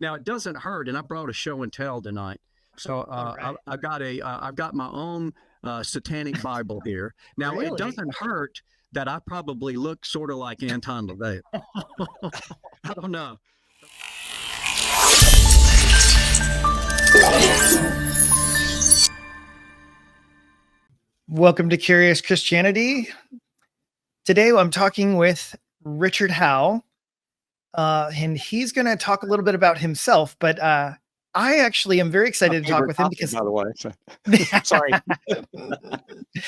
Now it doesn't hurt, and I brought a show and tell tonight. So right. I've got my own Satanic Bible here. Now Really? it doesn't hurt that I probably look sort of like Anton LaVey. I don't know. Welcome to Curious Christianity. Today I'm talking with Richard Howe, and he's going to talk a little bit about himself, but I actually am very excited to talk with him because, by the way, so. Sorry.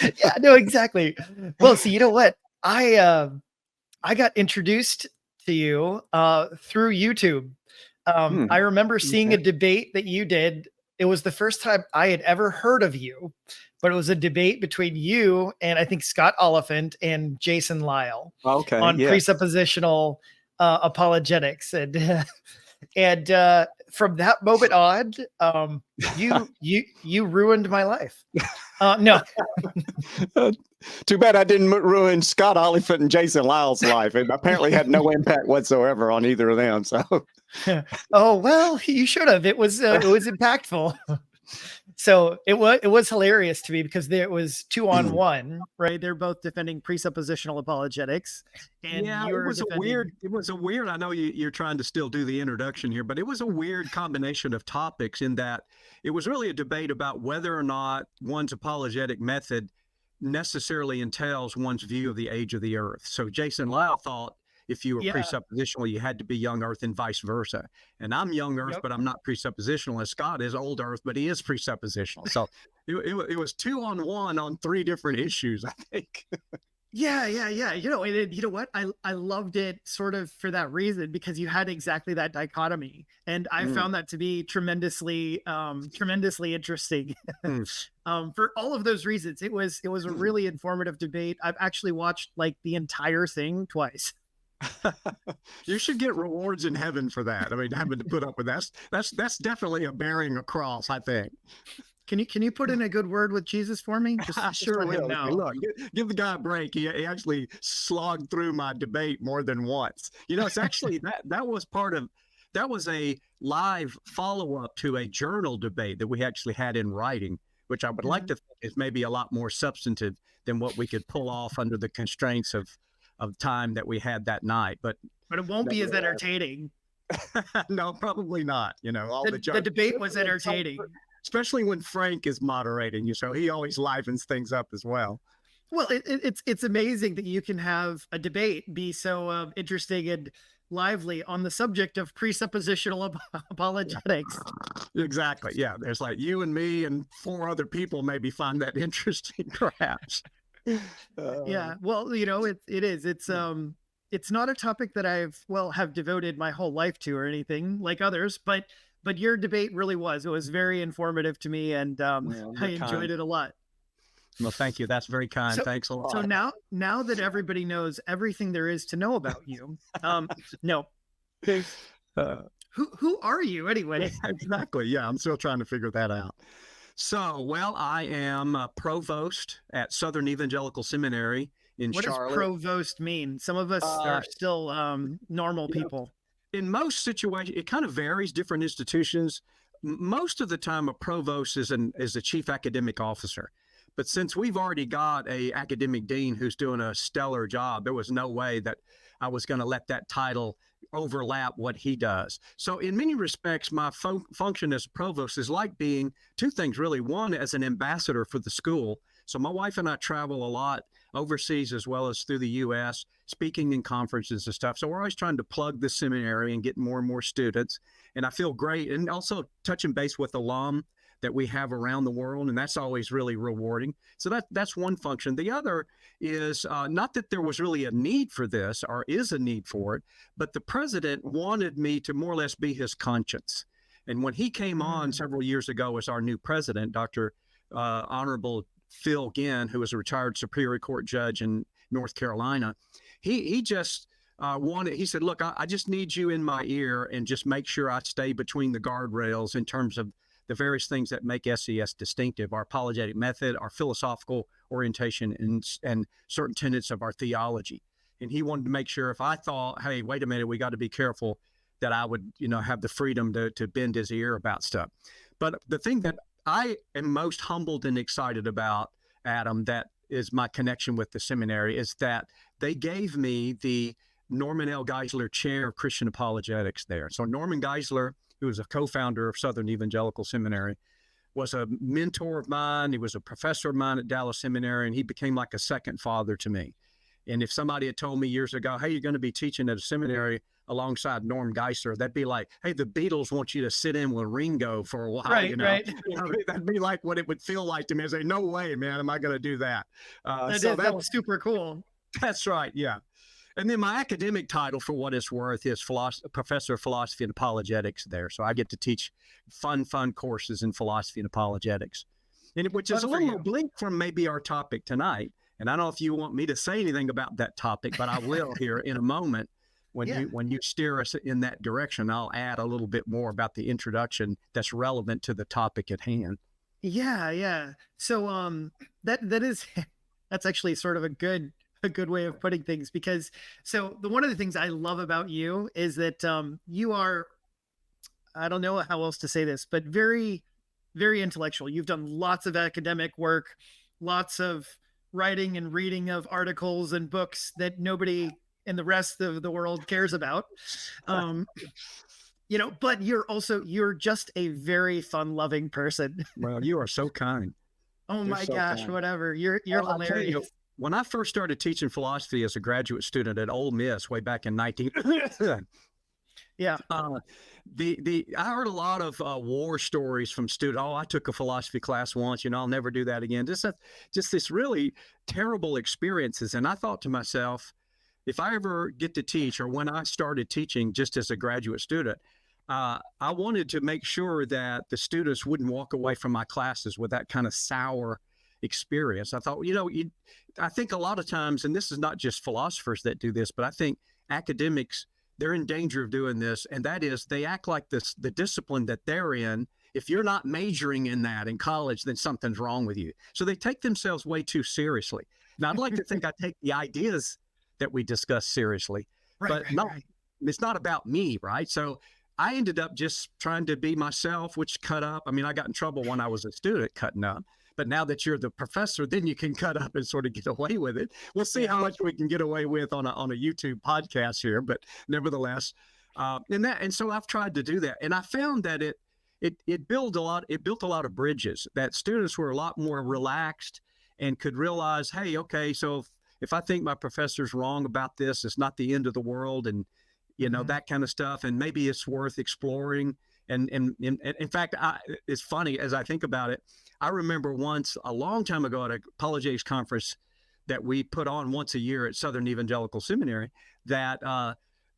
Yeah, no, exactly. Well, see, you know what? I got introduced to you through YouTube. I remember seeing a debate that you did. It was the first time I had ever heard of you, but it was a debate between you and I think Scott Oliphant and Jason Lyle on presuppositional apologetics. And from that moment on, you ruined my life. No. Too bad I didn't ruin Scott Oliphant and Jason Lyle's life. It apparently had no impact whatsoever on either of them. So, oh well, you should have. It was impactful. So it was hilarious to me because there was 2-on-1, right? They're both defending presuppositional apologetics, and yeah, it was a weird. I know you're trying to still do the introduction here, but it was a weird combination of topics in that it was really a debate about whether or not one's apologetic method necessarily entails one's view of the age of the earth. So Jason Lyle thought if you were presuppositional, you had to be young earth and vice versa. And I'm young earth, but I'm not presuppositional. And Scott is old earth, but he is presuppositional. So it was 2-on-1 on 3 different issues, I think. Yeah. You know what? I loved it sort of for that reason, because you had exactly that dichotomy. And I found that to be tremendously interesting. For all of those reasons. It was a really informative debate. I've actually watched like the entire thing twice. You should get rewards in heaven for that. I mean, having to put up with that's definitely a bearing a cross, I think. Can you put in a good word with Jesus for me? Sure will. Look, give the guy a break. He actually slogged through my debate more than once. You know, it's actually that was a live follow-up to a journal debate that we actually had in writing, which I would like to think is maybe a lot more substantive than what we could pull off under the constraints of time that we had that night. But it won't be as entertaining. No, probably not. You know, the debate was entertaining. Especially when Frank is moderating you, so he always livens things up as well. Well, it's amazing that you can have a debate be so interesting and lively on the subject of presuppositional apologetics. Exactly. Yeah, there's like you and me and 4 other people maybe find that interesting, perhaps. Yeah. Well, you know, it is. It's not a topic that have devoted my whole life to or anything like others, but your debate really was. It was very informative to me, and I enjoyed it a lot. Well, thank you. That's very kind. Thanks a lot. So now that everybody knows everything there is to know about you, no. Who are you anyway? Exactly. Yeah, I'm still trying to figure that out. So, well, I am a provost at Southern Evangelical Seminary in Charlotte. What does provost mean? Some of us are still normal people. In most situations, it kind of varies, different institutions. Most of the time, a provost is a chief academic officer. But since we've already got a academic dean who's doing a stellar job, there was no way that I was going to let that title overlap what he does. So in many respects, my function as a provost is like being 2 things, really. One, as an ambassador for the school. So my wife and I travel a lot overseas as well as through the U.S., speaking in conferences and stuff. So we're always trying to plug the seminary and get more and more students. And I feel great. And also touching base with alum that we have around the world. And that's always really rewarding. So that's one function. The other is not that there was really a need for this or is a need for it, but the president wanted me to more or less be his conscience. And when he came on several years ago as our new president, Dr. Honorable Phil Ginn, who was a retired Superior Court judge in North Carolina, he just he said, look, I just need you in my ear and just make sure I stay between the guardrails in terms of the various things that make SES distinctive, our apologetic method, our philosophical orientation, and certain tenets of our theology. And he wanted to make sure if I thought, hey, wait a minute, we got to be careful, that I would, have the freedom to bend his ear about stuff. But the thing that I am most humbled and excited about, Adam, that is my connection with the seminary, is that they gave me the Norman L. Geisler Chair of Christian Apologetics there. So Norman Geisler, who was a co-founder of Southern Evangelical Seminary, was a mentor of mine. He was a professor of mine at Dallas Seminary, and he became like a second father to me. And if somebody had told me years ago, hey, you're going to be teaching at a seminary alongside Norm Geisler, that'd be like, hey, the Beatles want you to sit in with Ringo for a while. Right. That'd be like what it would feel like to me. I say, no way, man, am I going to do that? That was super cool. That's right. Yeah. And then my academic title, for what it's worth, is Professor of Philosophy and Apologetics there. So I get to teach fun courses in philosophy and apologetics, which is a little oblique from maybe our topic tonight. And I don't know if you want me to say anything about that topic, but I will here in a moment. When you steer us in that direction, I'll add a little bit more about the introduction that's relevant to the topic at hand. Yeah. So that's actually sort of a good way of putting things, because one of the things I love about you is that you are, I don't know how else to say this, but very, very intellectual. You've done lots of academic work, lots of writing and reading of articles and books that nobody in the rest of the world cares about. But you're just a very fun loving person. Well, you are so kind. Oh my gosh, kind. Whatever. You're hilarious. When I first started teaching philosophy as a graduate student at Ole Miss way back in 19 yeah. I heard a lot of war stories from students. Oh, I took a philosophy class once, I'll never do that again. Just this really terrible experiences. And I thought to myself, if I ever get to teach, or when I started teaching just as a graduate student, I wanted to make sure that the students wouldn't walk away from my classes with that kind of sour experience. I thought, I think a lot of times, and this is not just philosophers that do this, but I think academics, they're in danger of doing this. And that is, they act like the discipline that they're in, if you're not majoring in that in college, then something's wrong with you. So they take themselves way too seriously. Now, I'd like to think I take the ideas that we discuss seriously, it's not about me, right? So I ended up just trying to be myself, which cut up. I mean, I got in trouble when I was a student cutting up, but now that you're the professor, then you can cut up and sort of get away with it. We'll see how much we can get away with on a YouTube podcast here, but nevertheless, and so I've tried to do that, and I found that it built a lot of bridges, that students were a lot more relaxed and could realize, hey, okay, so if I think my professor's wrong about this, it's not the end of the world, and that kind of stuff, and maybe it's worth exploring. And in fact, it's funny as I think about it. I remember once a long time ago at an Apologetics conference that we put on once a year at Southern Evangelical Seminary, that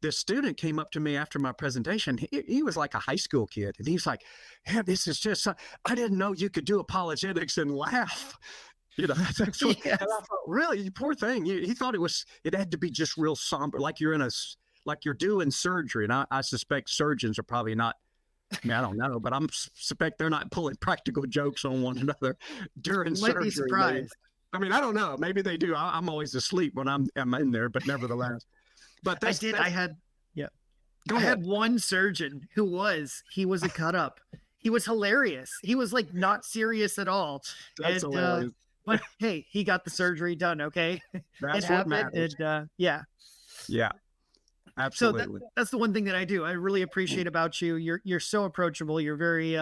this student came up to me after my presentation. He was like a high school kid, and he's like, "Yeah, this is just, I didn't know you could do apologetics and laugh." That's what, and I thought, really, you poor thing. He thought it had to be just real somber, like you're doing surgery. And I suspect surgeons are probably not, I don't know, but I suspect they're not pulling practical jokes on one another during surgery. Might be surprised. I I don't know. Maybe they do. I'm always asleep when I'm in there, but nevertheless. But I had one surgeon who was a cut up. He was hilarious. He was like not serious at all. That's hilarious. But hey, he got the surgery done. Okay. That's what matters. Yeah. Absolutely. So that's the one thing that I do. I really appreciate about you. You're so approachable. You're very,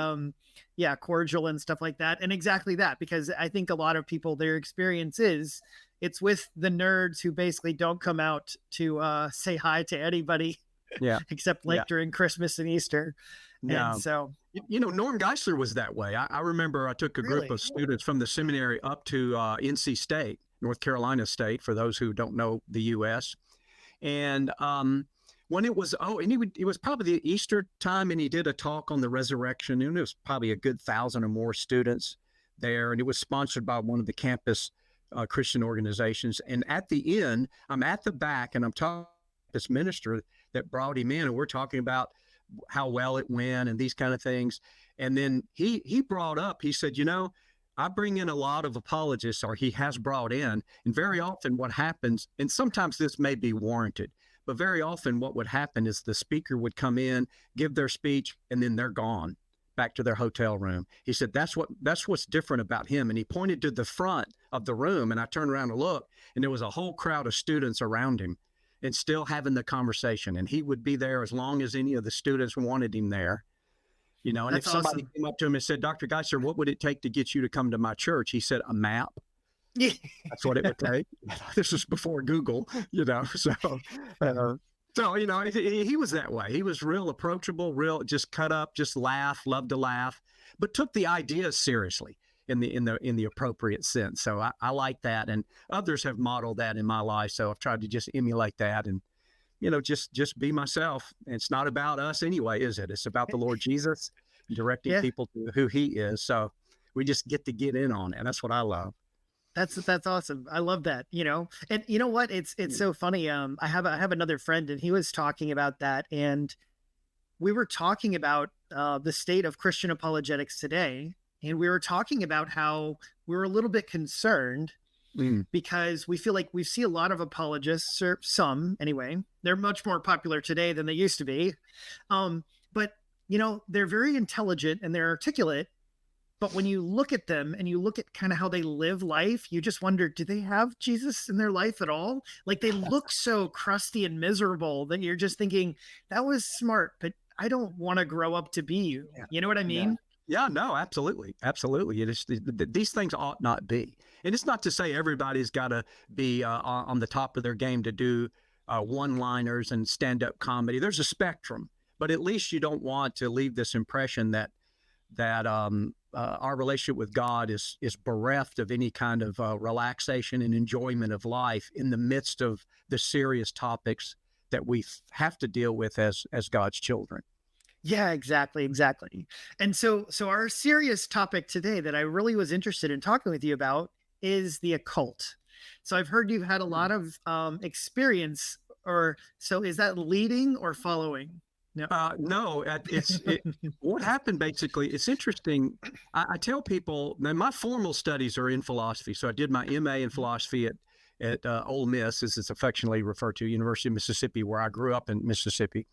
cordial and stuff like that. And exactly that, because I think a lot of people, their experience is it's with the nerds who basically don't come out to say hi to anybody. Yeah. Except during Christmas and Easter. Yeah. And so, Norm Geisler was that way. I remember I took a group of students from the seminary up to NC State, North Carolina State, for those who don't know the U.S. And when it was, it was probably the Easter time, and he did a talk on the resurrection, and it was probably a good 1,000 or more students there, and it was sponsored by one of the campus Christian organizations. And at the end, I'm at the back, and I'm talking to this minister that brought him in, and we're talking about how well it went and these kind of things. And then he brought up, he said, I bring in a lot of apologists, or he has brought in, and very often what happens, and sometimes this may be warranted, But very often what would happen is the speaker would come in, give their speech, and then they're gone back to their hotel room. He said, that's what's different about him. And he pointed to the front of the room, and I turned around to look, and there was a whole crowd of students around him and still having the conversation. And he would be there as long as any of the students wanted him there. You know, and That's if somebody awesome. came up to him and said, Dr. Geisler, what would it take to get you to come to my church? He said, a map. Yeah. That's what it would take. This was before Google, you know. So you know, he was that way. He was real approachable, real just cut up, just laugh, loved to laugh, but took the ideas seriously in the appropriate sense. So I like that, and others have modeled that in my life. So I've tried to just emulate that, and you know, just be myself. And it's not about us anyway, is it? It's about the Lord Jesus directing people to who He is. So we just get to get in on it, and that's what I love. That's awesome. I love that, you know. And you know what? It's so funny. I have another friend, and he was talking about that, and we were talking about the state of Christian apologetics today, and we were talking about how we were a little bit concerned because we feel like we see a lot of apologists, or some anyway. They're much more popular today than they used to be, but you know, they're very intelligent and they're articulate. But when you look at them and you look at kind of how they live life, you just wonder, do they have Jesus in their life at all? Like, they look so crusty and miserable that you're just thinking, that was smart, but I don't want to grow up to be you. You know what I mean? Yeah, no, absolutely. Absolutely. It is, these things ought not be. And it's not to say everybody's got to be on the top of their game to do one-liners and stand-up comedy. There's a spectrum, but at least you don't want to leave this impression that our relationship with God is bereft of any kind of relaxation and enjoyment of life in the midst of the serious topics that we have to deal with as God's children. Yeah, exactly. And so our serious topic today that I really was interested in talking with you about is the occult. So I've heard you've had a lot of experience, so is that leading or following? No, what happened basically, it's interesting. I tell people, now my formal studies are in philosophy. So I did my MA in philosophy at Ole Miss, as it's affectionately referred to, University of Mississippi, where I grew up in Mississippi.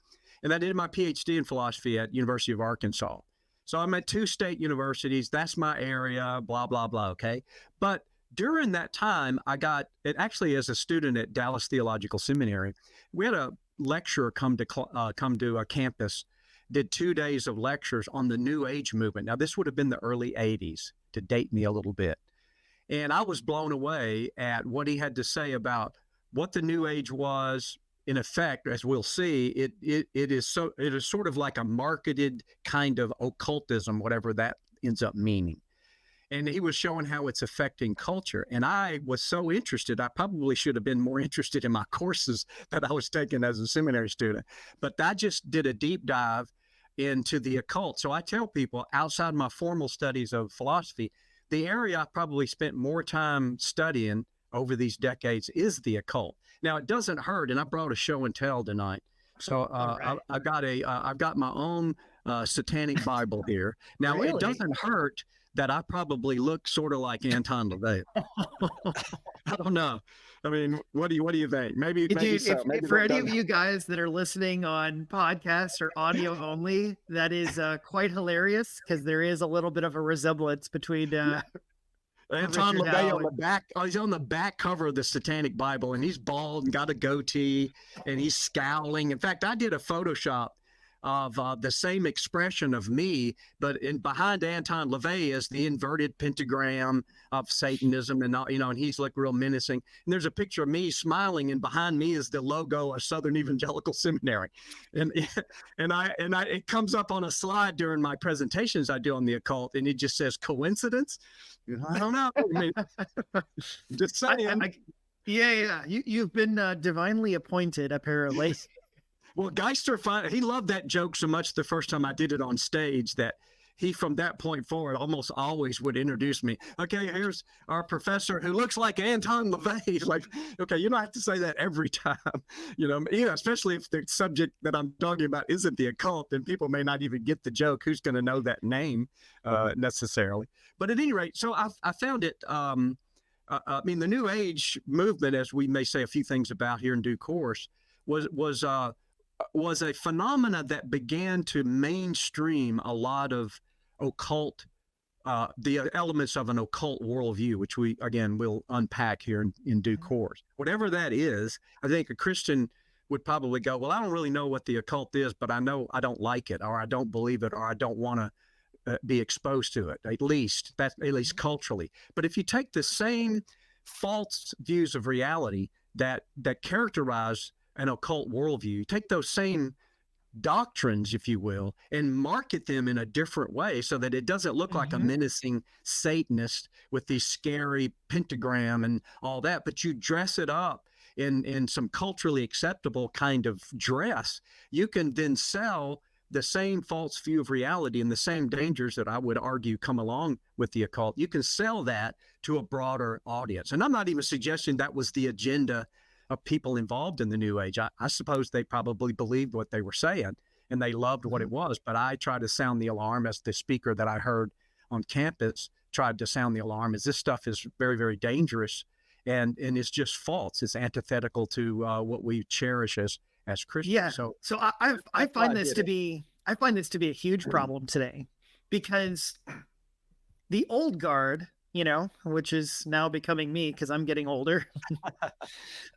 And I did my PhD in philosophy at University of Arkansas. So I'm at 2 state universities. That's my area, blah, blah, blah, okay? But during that time, I got, actually as a student at Dallas Theological Seminary, we had a lecturer come to a campus, did 2 days of lectures on the New Age movement. Now, this would have been the early 80s, to date me a little bit. And I was blown away at what he had to say about what the New Age was. In effect, as we'll see, it is sort of like a marketed kind of occultism, whatever that ends up meaning. And he was showing how it's affecting culture. And I was so interested, I probably should have been more interested in my courses that I was taking as a seminary student. But I just did a deep dive into the occult. So I tell people, outside my formal studies of philosophy, the area I probably spent more time studying over these decades is the occult. Now, it doesn't hurt, and I brought a show and tell tonight. So right. I've got my own Satanic Bible here. Now, It doesn't hurt that I probably look sort of like Anton LaVey. I don't know. I mean, what do you think? Maybe so. Maybe for any of you guys that are listening on podcasts or audio only, that is quite hilarious, because there is a little bit of a resemblance between Anton LaVey on the back. Oh, he's on the back cover of the Satanic Bible, and he's bald and got a goatee, and he's scowling. In fact, I did a Photoshop of the same expression of me, but behind Anton LaVey is the inverted pentagram of Satanism, and and he's like real menacing. And there's a picture of me smiling, and behind me is the logo of Southern Evangelical Seminary, and it comes up on a slide during my presentations I do on the occult, and it just says coincidence. I don't know. I mean, just saying. You've been divinely appointed, apparently. Well, Geisler, he loved that joke so much the first time I did it on stage that he, from that point forward, almost always would introduce me. Okay, here's our professor who looks like Anton LaVey. Like, okay, you don't have to say that every time, especially if the subject that I'm talking about isn't the occult, and people may not even get the joke. Who's going to know that name necessarily? But at any rate, so I found it, I mean, the New Age movement, as we may say a few things about here in due course, was a phenomena that began to mainstream a lot of occult, the elements of an occult worldview, which we, again, will unpack here in due course. Whatever that is, I think a Christian would probably go, well, I don't really know what the occult is, but I know I don't like it, or I don't believe it, or I don't want to be exposed to it, at least culturally. But if you take the same false views of reality that characterize an occult worldview, take those same doctrines, if you will, and market them in a different way so that it doesn't look like a menacing Satanist with these scary pentagram and all that, but you dress it up in some culturally acceptable kind of dress, you can then sell the same false view of reality and the same dangers that I would argue come along with the occult. You can sell that to a broader audience. And I'm not even suggesting that was the agenda of people involved in the New Age. I suppose they probably believed what they were saying and they loved what it was. But I tried to sound the alarm, as the speaker that I heard on campus tried to sound the alarm, as this stuff is very, very dangerous and it's just false. It's antithetical to what we cherish as Christians. Yeah. So I find this to be a huge problem today, because the old guard, which is now becoming me because I'm getting older,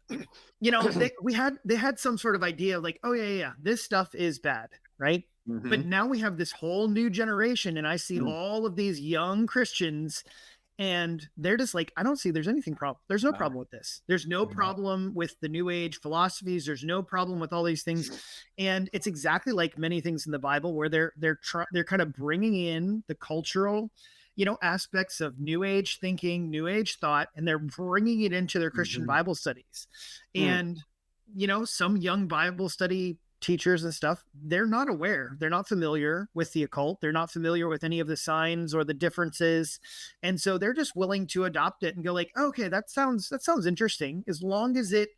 they had some sort of idea of like, oh yeah, this stuff is bad, right? But now we have this whole new generation, and I see all of these young Christians, and they're just like, I don't see there's anything problem. There's no problem with this. There's no problem with the New Age philosophies. There's no problem with all these things. And it's exactly like many things in the Bible, where they're kind of bringing in the cultural, aspects of New Age thinking, New Age thought, and they're bringing it into their Christian Bible studies. And, some young Bible study teachers and stuff, they're not aware. They're not familiar with the occult. They're not familiar with any of the signs or the differences. And so they're just willing to adopt it and go like, okay, that sounds interesting. As long as it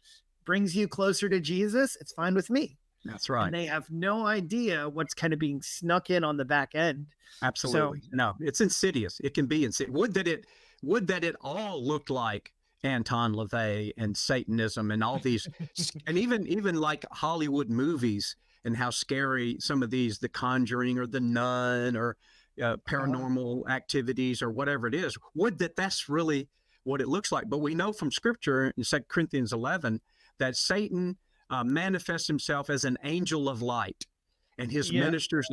brings you closer to Jesus, it's fine with me. That's right. And they have no idea what's kind of being snuck in on the back end. Absolutely. So, no, it's insidious. It can be insidious. Would that it all looked like Anton LaVey and Satanism and all these, and even like Hollywood movies, and how scary some of these, The Conjuring or The Nun or paranormal activities or whatever it is. Would that's really what it looks like. But we know from Scripture in 2 Corinthians 11 that Satan manifests himself as an angel of light, and his ministers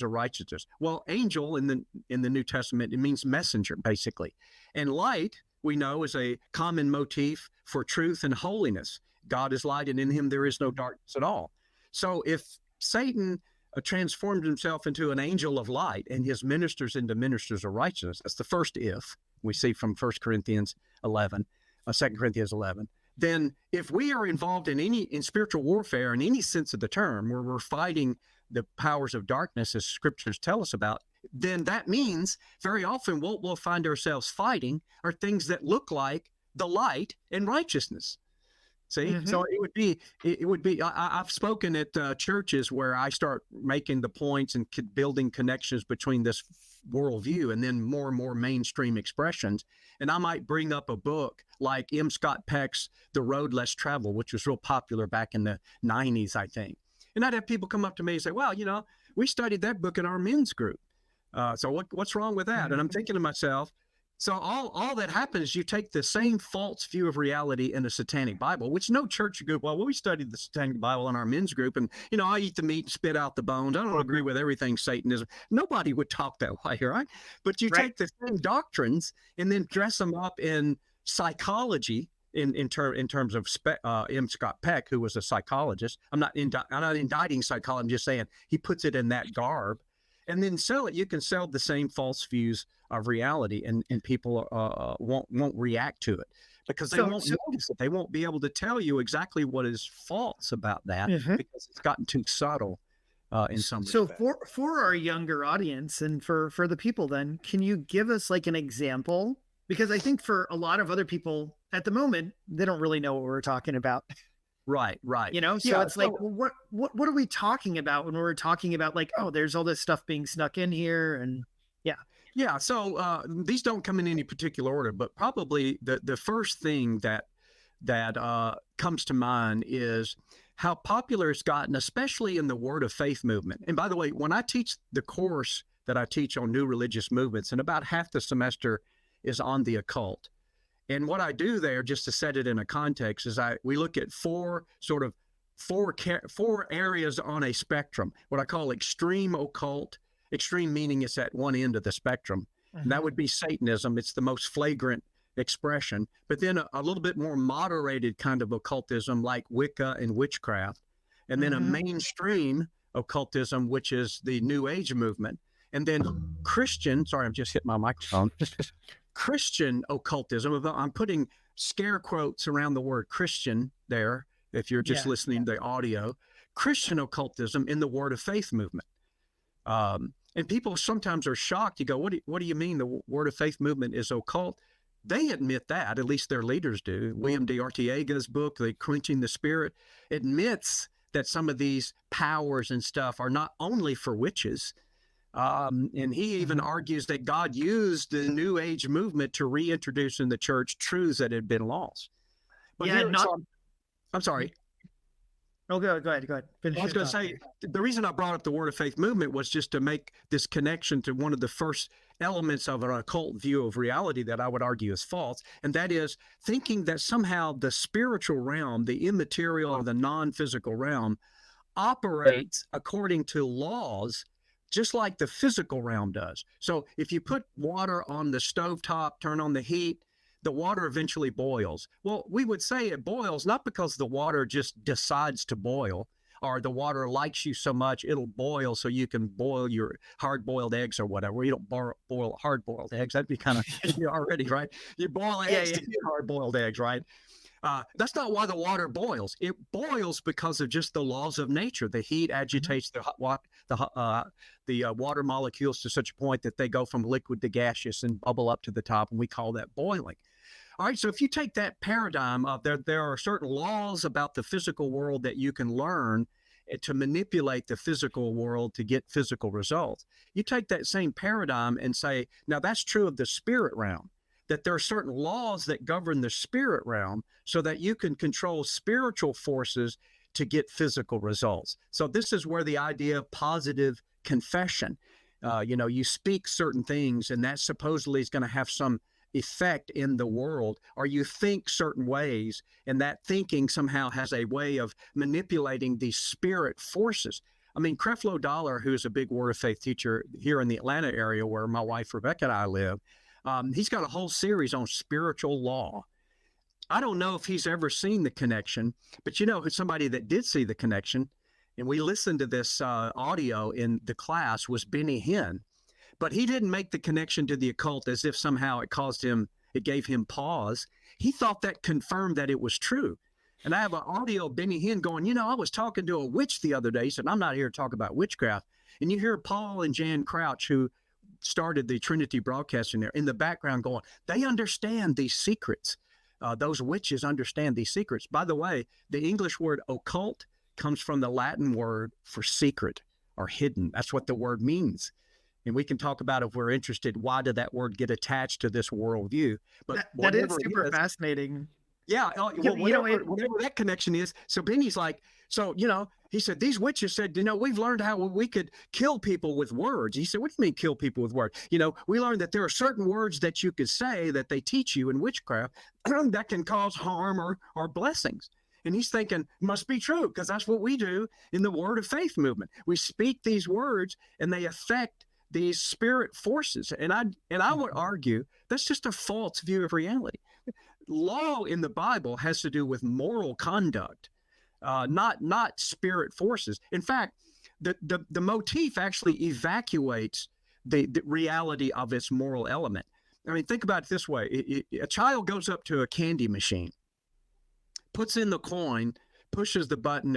of righteousness. Well, angel in the New Testament, it means messenger, basically. And light, we know, is a common motif for truth and holiness. God is light, and in him there is no darkness at all. So if Satan transformed himself into an angel of light and his ministers into ministers of righteousness, that's the first if we see from 2 Corinthians 11, then if we are involved in spiritual warfare in any sense of the term, where we're fighting the powers of darkness, as scriptures tell us about, then that means very often what we'll find ourselves fighting are things that look like the light and righteousness. See, so it would be. I've spoken at churches where I start making the points and building connections between this worldview and then more and more mainstream expressions. And I might bring up a book like M. Scott Peck's The Road Less Traveled, which was real popular back in the 90s, I think. And I'd have people come up to me and say, well, we studied that book in our men's group. So what's wrong with that? And I'm thinking to myself, so all that happens is you take the same false view of reality in the Satanic Bible, which no church group, well, we studied the Satanic Bible in our men's group, and, I eat the meat and spit out the bones. I don't agree with everything Satanism. Nobody would talk that way, right? But you take the same doctrines and then dress them up in psychology, in terms of M. Scott Peck, who was a psychologist. I'm not indicting psychology. I'm just saying he puts it in that garb, and then sell it. You can sell the same false views of reality, and people won't react to it because they won't notice it. They won't be able to tell you exactly what is false about that because it's gotten too subtle in some respects. So for our younger audience and for the people, then, can you give us like an example? Because I think for a lot of other people at the moment, they don't really know what we're talking about. Right. So it's like, well, what are we talking about when we're talking about like, oh, there's all this stuff being snuck in here, and yeah. So these don't come in any particular order, but probably the first thing that comes to mind is how popular it's gotten, especially in the Word of Faith movement. And by the way, when I teach the course that I teach on new religious movements, and about half the semester is on the occult. And what I do there, just to set it in a context, is we look at four areas on a spectrum, what I call extreme occult. Extreme meaning it's at one end of the spectrum. And that would be Satanism. It's the most flagrant expression. But then a little bit more moderated kind of occultism like Wicca and witchcraft. And then a mainstream occultism, which is the New Age movement. And then Christian, sorry, I'm just hitting my microphone. Christian occultism. I'm putting scare quotes around the word Christian there, if you're just listening to the audio. Christian occultism in the Word of Faith movement. And people sometimes are shocked. You go, what do you mean the Word of Faith movement is occult? They admit that, at least their leaders do. William D. Arteaga's book, The Quenching the Spirit, admits that some of these powers and stuff are not only for witches. And he even argues that God used the New Age movement to reintroduce in the church truths that had been lost. But I'm sorry. Oh, go ahead. Finish. I was going to say, the reason I brought up the Word of Faith movement was just to make this connection to one of the first elements of an occult view of reality that I would argue is false, and that is thinking that somehow the spiritual realm, the immaterial or the non-physical realm, operates according to laws just like the physical realm does. So if you put water on the stovetop, turn on the heat, the water eventually boils. Well, we would say it boils not because the water just decides to boil, or the water likes you so much it'll boil so you can boil your hard-boiled eggs or whatever. You don't boil hard-boiled eggs. That'd be kind of already, right? You boil eggs to get hard-boiled eggs, right? That's not why the water boils. It boils because of just the laws of nature. The heat agitates the water molecules to such a point that they go from liquid to gaseous and bubble up to the top, and we call that boiling. All right, so if you take that paradigm of there are certain laws about the physical world that you can learn to manipulate the physical world to get physical results. You take that same paradigm and say, now that's true of the spirit realm, that there are certain laws that govern the spirit realm so that you can control spiritual forces to get physical results. So this is where the idea of positive confession, you speak certain things and that supposedly is going to have some effect in the world, or you think certain ways and that thinking somehow has a way of manipulating these spirit forces. I mean, Creflo Dollar, who's a big Word of Faith teacher here in the Atlanta area where my wife Rebecca and I live, he's got a whole series on spiritual law. I don't know if he's ever seen the connection, but somebody that did see the connection, and we listened to this audio in the class, was Benny Hinn. But he didn't make the connection to the occult as if somehow it gave him pause. He thought that confirmed that it was true. And I have an audio of Benny Hinn going, I was talking to a witch the other day. He said, I'm not here to talk about witchcraft. And you hear Paul and Jan Crouch, who started the Trinity Broadcasting there, in the background going, they understand these secrets. Those witches understand these secrets. By the way, the English word occult comes from the Latin word for secret or hidden. That's what the word means. And we can talk about, if we're interested, why did that word get attached to this worldview? But that is super fascinating. Yeah, whatever that connection is. So Benny's like, he said, these witches said, we've learned how we could kill people with words. He said, what do you mean kill people with words? We learned that there are certain words that you could say that they teach you in witchcraft that can cause harm or blessings. And he's thinking, must be true, because that's what we do in the Word of Faith movement. We speak these words and they affect these spirit forces. And I would argue that's just a false view of reality. Law in the Bible has to do with moral conduct, not spirit forces. In fact, the motif actually evacuates the reality of its moral element. I mean, think about it this way. A child goes up to a candy machine, puts in the coin, pushes the button,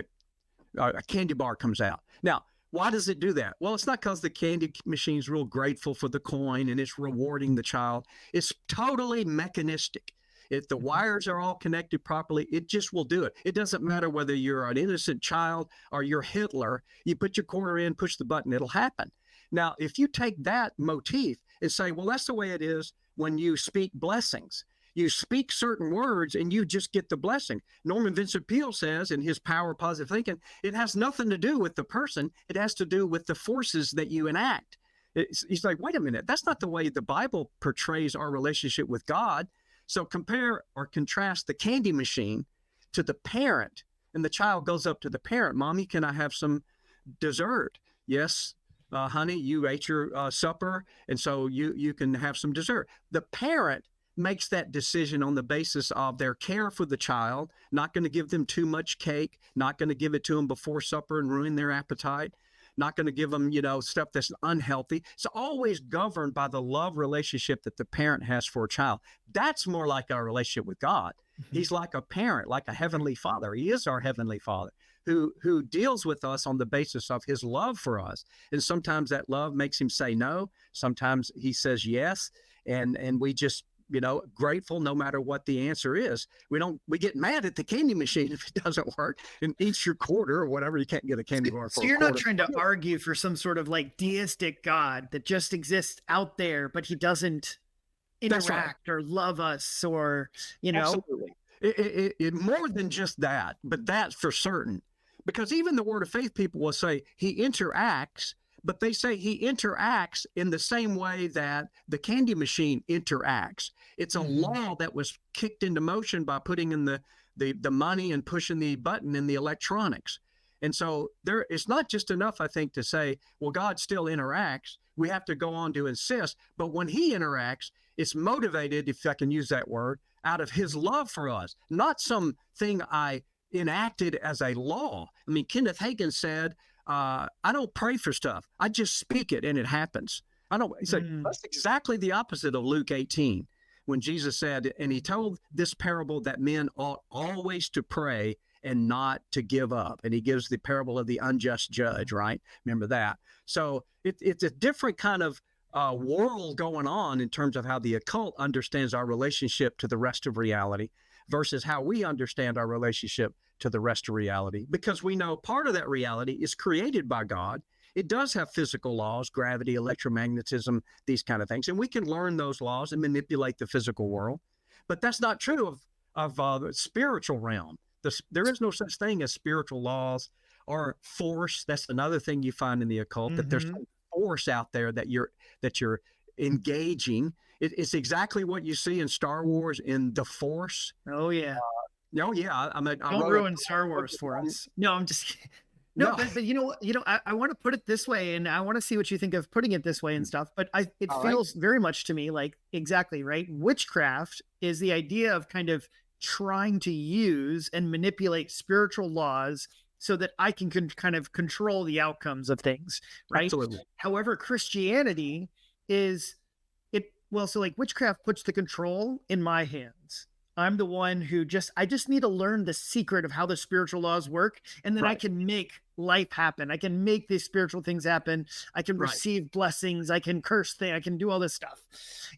a candy bar comes out. Now, why does it do that? Well, it's not because the candy machine's real grateful for the coin and it's rewarding the child. It's totally mechanistic. If the wires are all connected properly, it just will do it. It doesn't matter whether you're an innocent child or you're Hitler. You put your quarter in, push the button, it'll happen. Now, if you take that motif and say, well, that's the way it is when you speak blessings. You speak certain words and you just get the blessing. Norman Vincent Peale says in his Power of Positive Thinking, it has nothing to do with the person. It has to do with the forces that you enact. He's like, wait a minute, that's not the way the Bible portrays our relationship with God. So compare or contrast the candy machine to the parent, and the child goes up to the parent, Mommy, can I have some dessert? Yes, honey, you ate your supper, and so you can have some dessert. The parent makes that decision on the basis of their care for the child, not going to give them too much cake, not going to give it to them before supper and ruin their appetite, not going to give them, stuff that's unhealthy. It's always governed by the love relationship that the parent has for a child. That's more like our relationship with God. Mm-hmm. He's like a parent, like a heavenly father. He is our heavenly father who deals with us on the basis of his love for us. And sometimes that love makes him say no. Sometimes he says yes. And we just, grateful no matter what the answer is. We get mad at the candy machine if it doesn't work and eats your quarter or whatever. You can't get a candy bar for So you're not trying to argue for some sort of like deistic God that just exists out there, but he doesn't interact or love us or, Absolutely. It more than just that, but that's for certain. Because even the Word of Faith people will say he interacts, but they say he interacts in the same way that the candy machine interacts. It's a law that was kicked into motion by putting in the money and pushing the button in the electronics. And so it's not just enough, I think, to say, well, God still interacts. We have to go on to insist. But when he interacts, it's motivated, if I can use that word, out of his love for us, not something I enacted as a law. I mean, Kenneth Hagin said, I don't pray for stuff. I just speak it and it happens. He said, that's exactly the opposite of Luke 18, when Jesus said, and he told this parable that men ought always to pray and not to give up. And he gives the parable of the unjust judge, right? Remember that. So it's a different kind of world going on in terms of how the occult understands our relationship to the rest of reality versus how we understand our relationship to the rest of reality, because we know part of that reality is created by God. It does have physical laws, gravity, electromagnetism, these kind of things, and we can learn those laws and manipulate the physical world. But that's not true of the spiritual realm. There is no such thing as spiritual laws or force. That's another thing you find in the occult, that there's some force out there that you're engaging. It's exactly what you see in Star Wars in the Force. Oh yeah. Oh yeah. Don't ruin Star Wars for us. No, I'm just kidding. No. But I want to put it this way, and I want to see what you think of putting it this way and stuff. But it feels very much to me like exactly right. Witchcraft is the idea of kind of trying to use and manipulate spiritual laws so that I can kind of control the outcomes of things, right? Absolutely. However, Christianity is so like witchcraft puts the control in my hands. I'm the one who I just need to learn the secret of how the spiritual laws work. And then I can make life happen. I can make these spiritual things happen. I can receive blessings. I can curse things. I can do all this stuff.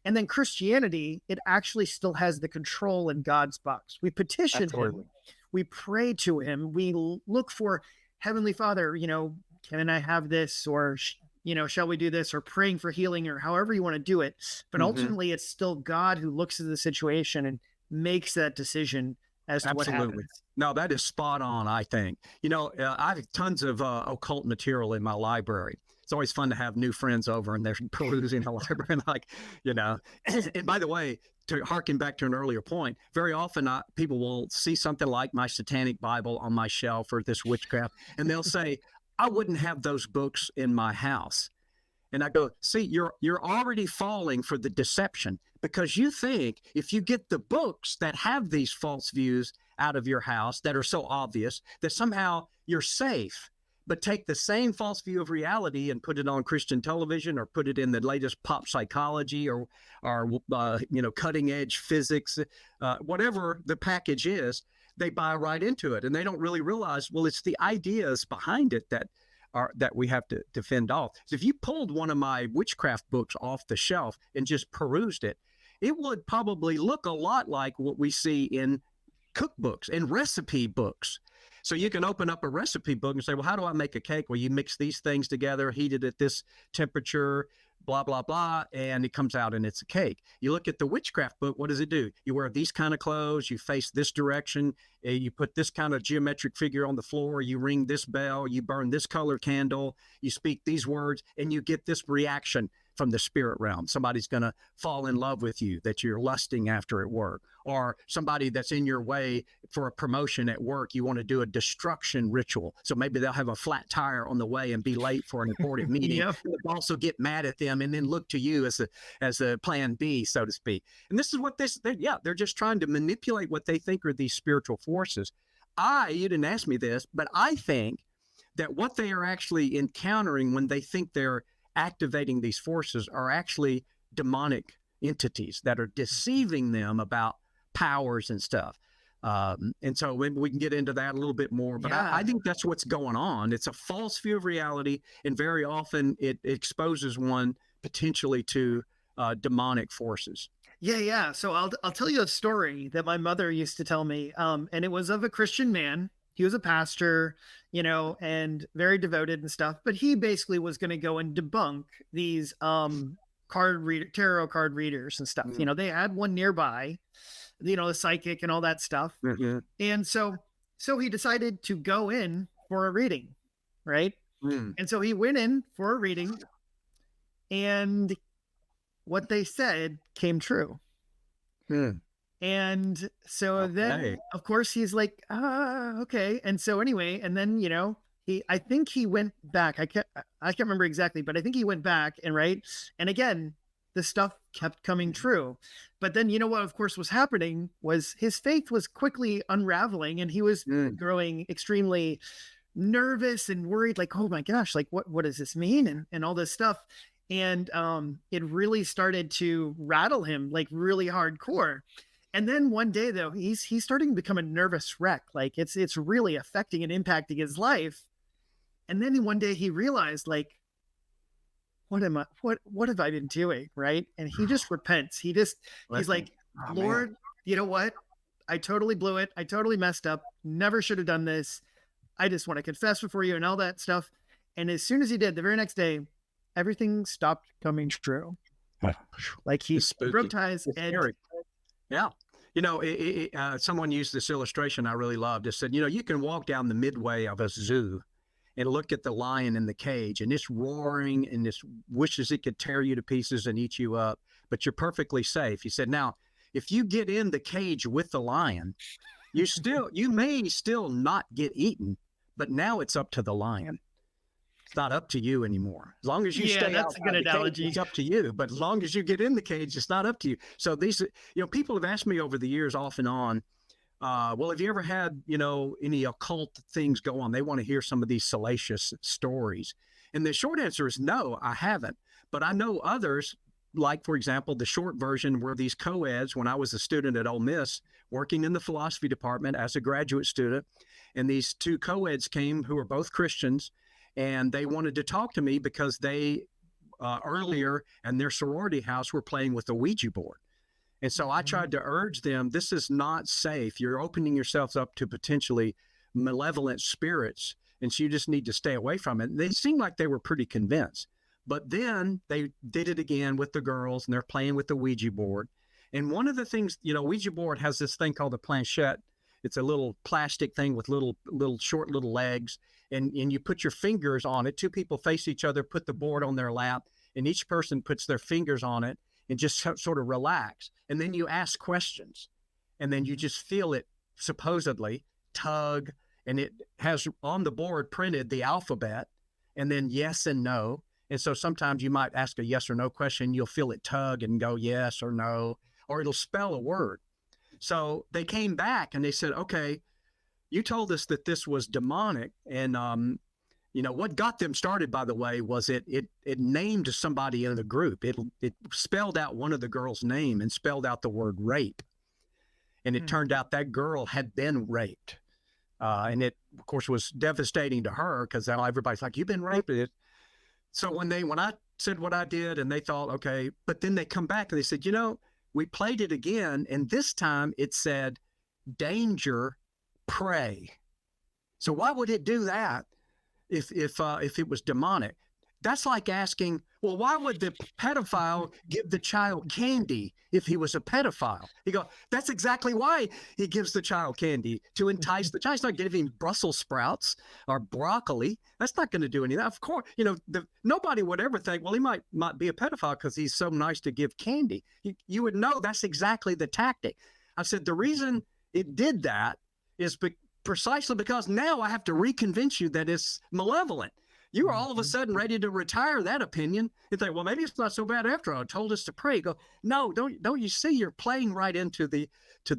And then Christianity, it actually still has the control in God's box. We petition him. We pray to him. We look for Heavenly Father, can I have this? Or, shall we do this? Or praying for healing, or however you want to do it. But ultimately, it's still God who looks at the situation and makes that decision as to what happens. No, that is spot on, I think. I have tons of occult material in my library. It's always fun to have new friends over and they're perusing the library. And by the way, to harken back to an earlier point, very often people will see something like my Satanic Bible on my shelf or this witchcraft, and they'll say, I wouldn't have those books in my house. And I go, see, you're already falling for the deception, because you think if you get the books that have these false views out of your house that are so obvious that somehow you're safe. But take the same false view of reality and put it on Christian television, or put it in the latest pop psychology or cutting edge physics, whatever the package is, they buy right into it. And they don't really realize, well, it's the ideas behind it that we have to fend off. So if you pulled one of my witchcraft books off the shelf and just perused it, it would probably look a lot like what we see in cookbooks and recipe books. So you can open up a recipe book and say, well, how do I make a cake? Well, you mix these things together, heat it at this temperature, blah, blah, blah, and it comes out and it's a cake. You look at the witchcraft book, what does it do? You wear these kind of clothes, you face this direction, you put this kind of geometric figure on the floor, you ring this bell, you burn this color candle, you speak these words, and you get this reaction from the spirit realm. Somebody's going to fall in love with you that you're lusting after at work, or somebody that's in your way for a promotion at work. You want to do a destruction ritual. So maybe they'll have a flat tire on the way and be late for an important meeting. Yep. And also get mad at them and then look to you as a plan B, so to speak. And this is what they're just trying to manipulate what they think are these spiritual forces. You didn't ask me this, but I think that what they are actually encountering when they think they're activating these forces are actually demonic entities that are deceiving them about powers and stuff. And so maybe we can get into that a little bit more, but I think that's what's going on. It's a false view of reality, and very often it exposes one potentially to demonic forces. Yeah. So I'll tell you a story that my mother used to tell me, and it was of a Christian man. He was a pastor, and very devoted and stuff, but he basically was going to go and debunk these tarot card readers and stuff. Mm-hmm. They had one nearby, the psychic and all that stuff. Mm-hmm. And so he decided to go in for a reading, right? Mm. And so he went in for a reading, and what they said came true. Mm. And so then, of course, he's like, okay. And so anyway, and then, I think he went back. I can't remember exactly, but I think he went back and again, the stuff kept coming true. But then, what, of course, was happening was his faith was quickly unraveling, and he was growing extremely nervous and worried, like, oh my gosh, like, what does this mean? And all this stuff. And it really started to rattle him, like, really hardcore. And then one day, though, he's starting to become a nervous wreck. Like, it's really affecting and impacting his life. And then one day he realized, like, what have I been doing? Right. And he just repents. He's like, Lord, man, you know what? I totally blew it. I totally messed up. Never should have done this. I just want to confess before you and all that stuff. And as soon as he did, the very next day, everything stopped coming true. Like, he broke ties. And yeah. Someone used this illustration I really loved. It said, you can walk down the midway of a zoo and look at the lion in the cage, and it's roaring and it wishes it could tear you to pieces and eat you up, but you're perfectly safe. He said, now, if you get in the cage with the lion, you may still not get eaten, but now it's up to the lion. It's not up to you anymore. As long as you stay that's a good analogy. Cage, it's up to you. But as long as you get in the cage, it's not up to you. So these, people have asked me over the years off and on, well, have you ever had, any occult things go on? They want to hear some of these salacious stories. And the short answer is no, I haven't. But I know others, like, for example, the short version were these co-eds when I was a student at Ole Miss, working in the philosophy department as a graduate student. And these two co-eds came who were both Christians, and they wanted to talk to me because they earlier in their sorority house were playing with the Ouija board. And so I tried to urge them, this is not safe. You're opening yourselves up to potentially malevolent spirits, and so you just need to stay away from it. And they seemed like they were pretty convinced. But then they did it again with the girls, and they're playing with the Ouija board. And one of the things, Ouija board has this thing called a planchette. It's a little plastic thing with little short legs, and you put your fingers on it. Two people face each other, put the board on their lap, and each person puts their fingers on it and just sort of relax. And then you ask questions, and then you just feel it supposedly tug, and it has on the board printed the alphabet, and then yes and no. And so sometimes you might ask a yes or no question, you'll feel it tug and go yes or no, or it'll spell a word. So they came back and they said, okay, you told us that this was demonic. And, what got them started, by the way, was it named somebody in the group. It spelled out one of the girls' name and spelled out the word rape. And it turned out that girl had been raped. And it, of course, was devastating to her because now everybody's like, you've been raped. So when I said what I did, and they thought, okay, but then they come back and they said, we played it again, and this time it said, danger, pray. So why would it do that if it was demonic? That's like asking, well, why would the pedophile give the child candy if he was a pedophile? You go, that's exactly why he gives the child candy, to entice the child. He's not giving Brussels sprouts or broccoli. That's not going to do anything. Of course, nobody would ever think, well, he might be a pedophile because he's so nice to give candy. You would know that's exactly the tactic. I said, the reason it did that is precisely because now I have to reconvince you that it's malevolent. You are all of a sudden ready to retire that opinion and think, well, maybe it's not so bad after all. It told us to pray. Go, no, don't you see? You're playing right into the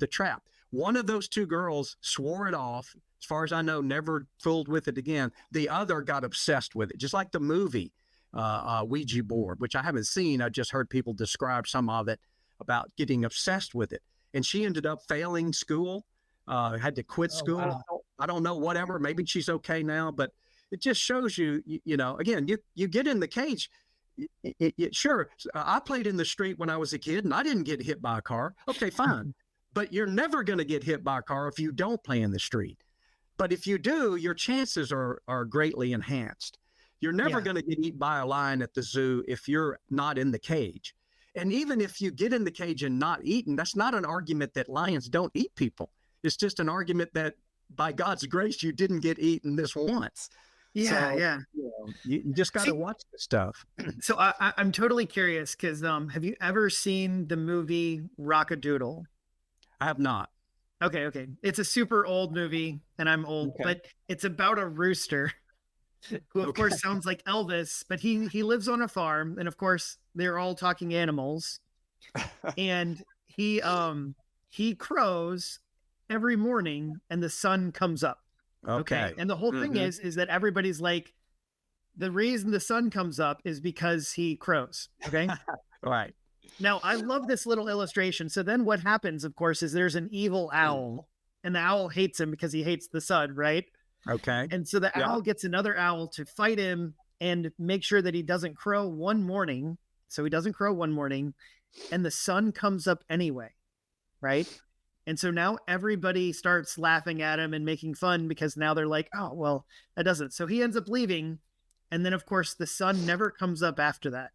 trap. One of those two girls swore it off. As far as I know, never fooled with it again. The other got obsessed with it, just like the movie Ouija board, which I haven't seen. I just heard people describe some of it about getting obsessed with it. And she ended up failing school, had to quit school. Wow. I don't know, whatever. Maybe she's okay now, but it just shows you, again, you get in the cage. Sure, I played in the street when I was a kid and I didn't get hit by a car. Okay, fine. But you're never going to get hit by a car if you don't play in the street. But if you do, your chances are greatly enhanced. You're never going to get eaten by a lion at the zoo if you're not in the cage. And even if you get in the cage and not eaten, that's not an argument that lions don't eat people. It's just an argument that by God's grace, you didn't get eaten this once. Yeah. You just got to watch this stuff. So I'm totally curious because have you ever seen the movie Rockadoodle? I have not. Okay. It's a super old movie, and I'm old, but it's about a rooster who, of course, sounds like Elvis, but he lives on a farm, and of course, they're all talking animals, and he crows every morning, and the sun comes up. Okay. And the whole thing is that everybody's like, the reason the sun comes up is because he crows. Okay. Right. Now, I love this little illustration. So then what happens, of course, is there's an evil owl, and the owl hates him because he hates the sun, right? Okay. And so the owl gets another owl to fight him and make sure that he doesn't crow one morning. So he doesn't crow one morning, and the sun comes up anyway, right? And so now everybody starts laughing at him and making fun because now they're like, oh, well, that doesn't. So he ends up leaving. And then, of course, the sun never comes up after that.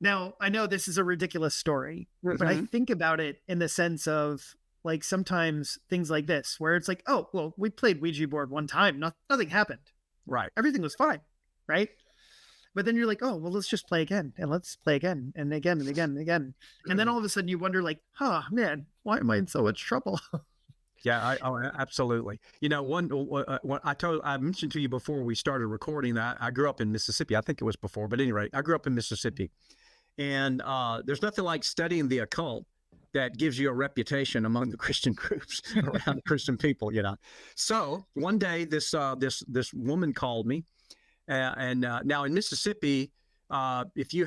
Now, I know this is a ridiculous story, but I think about it in the sense of like sometimes things like this, where it's like, oh, well, we played Ouija board one time. Nothing happened. Right. Everything was fine. Right. But then you're like, oh, well, let's just play again, and let's play again and again and again and again. And then all of a sudden you wonder like, oh, man, why am I in so much trouble? Yeah, absolutely. I mentioned to you before we started recording that I grew up in Mississippi. I think it was before, but anyway, I grew up in Mississippi. And there's nothing like studying the occult that gives you a reputation among the Christian groups around Christian people, So one day this woman called me. And now in Mississippi, if you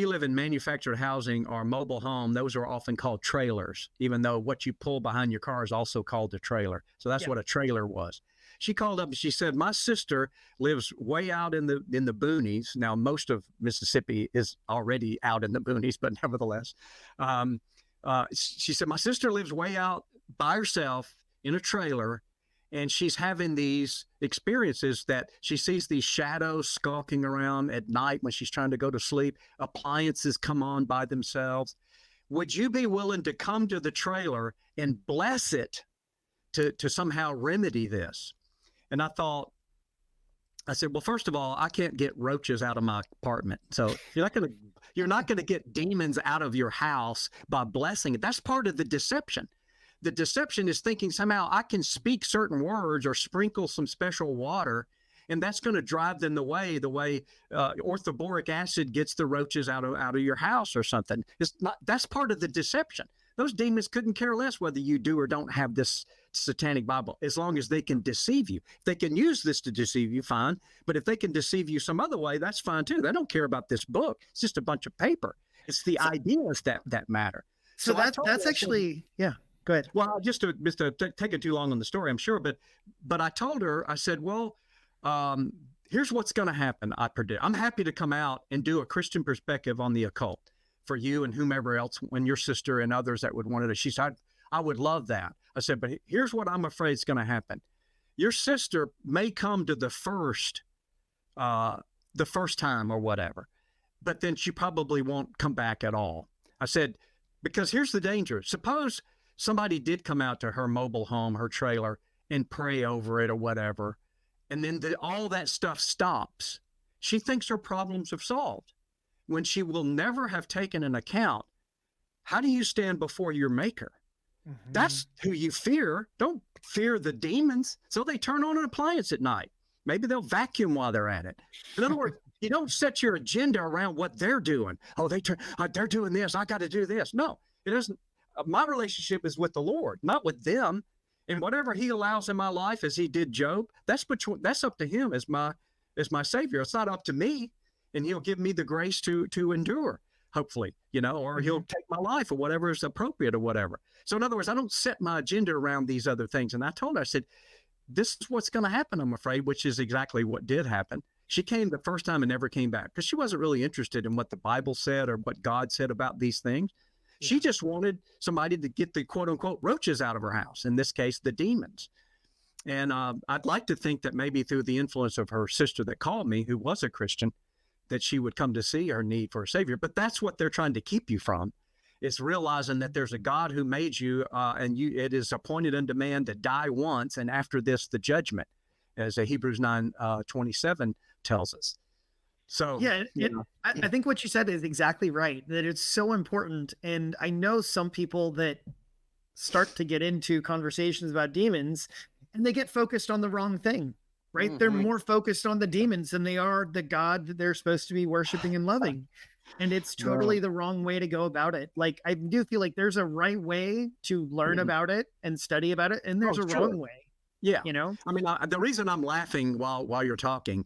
live in manufactured housing or mobile home, those are often called trailers, even though what you pull behind your car is also called a trailer. So that's what a trailer was. She called up and she said, my sister lives way out in the boonies. Now, most of Mississippi is already out in the boonies, but nevertheless, she said, my sister lives way out by herself in a trailer. And she's having these experiences that she sees these shadows skulking around at night when she's trying to go to sleep. Appliances come on by themselves. Would you be willing to come to the trailer and bless it to somehow remedy this? And I said, well, first of all, I can't get roaches out of my apartment. So you're not going to get demons out of your house by blessing it. That's part of the deception. The deception is thinking somehow I can speak certain words or sprinkle some special water, and that's going to drive them the way orthoboric acid gets the roaches out of your house or something. It's not. That's part of the deception. Those demons couldn't care less whether you do or don't have this Satanic Bible, as long as they can deceive you. If they can use this to deceive you, fine. But if they can deceive you some other way, that's fine too. They don't care about this book. It's just a bunch of paper. It's the ideas that matter. So that's actually, yeah. Go ahead. Well, just to take it too long on the story, I'm sure, but I told her, I said, well, here's what's going to happen. I predict. I'm happy to come out and do a Christian perspective on the occult for you and whomever else, when your sister and others that would want it. She said, I would love that. I said, but here's what I'm afraid is going to happen. Your sister may come to the first the first time or whatever, but then she probably won't come back at all. I said, because here's the danger. Suppose somebody did come out to her mobile home, her trailer, and pray over it or whatever, and then all that stuff stops. She thinks her problems are solved when she will never have taken an account. How do you stand before your maker? Mm-hmm. That's who you fear. Don't fear the demons. So they turn on an appliance at night. Maybe they'll vacuum while they're at it. In other words, you don't set your agenda around what they're doing. Oh, they're doing this. I got to do this. No, it doesn't. My relationship is with the Lord, not with them. And whatever he allows in my life, as he did Job, that's up to him as my savior. It's not up to me. And he'll give me the grace to endure, hopefully, or he'll take my life or whatever is appropriate or whatever. So in other words, I don't set my agenda around these other things. And I told her, I said, this is what's going to happen, I'm afraid, which is exactly what did happen. She came the first time and never came back because she wasn't really interested in what the Bible said or what God said about these things. Yeah. She just wanted somebody to get the quote unquote roaches out of her house. In this case, the demons. And I'd like to think that maybe through the influence of her sister that called me, who was a Christian, that she would come to see her need for a savior. But that's what they're trying to keep you from, is realizing that there's a God who made you, and it is appointed unto man to die once, and after this, the judgment, as Hebrews 9:27 tells us. So yeah, I think what you said is exactly right, that it's so important. And I know some people that start to get into conversations about demons and they get focused on the wrong thing, right? Mm-hmm. They're more focused on the demons than they are the God that they're supposed to be worshiping and loving. And it's totally the wrong way to go about it. Like, I do feel like there's a right way to learn about it and study about it, and there's a wrong way. Yeah. I mean, the reason I'm laughing while you're talking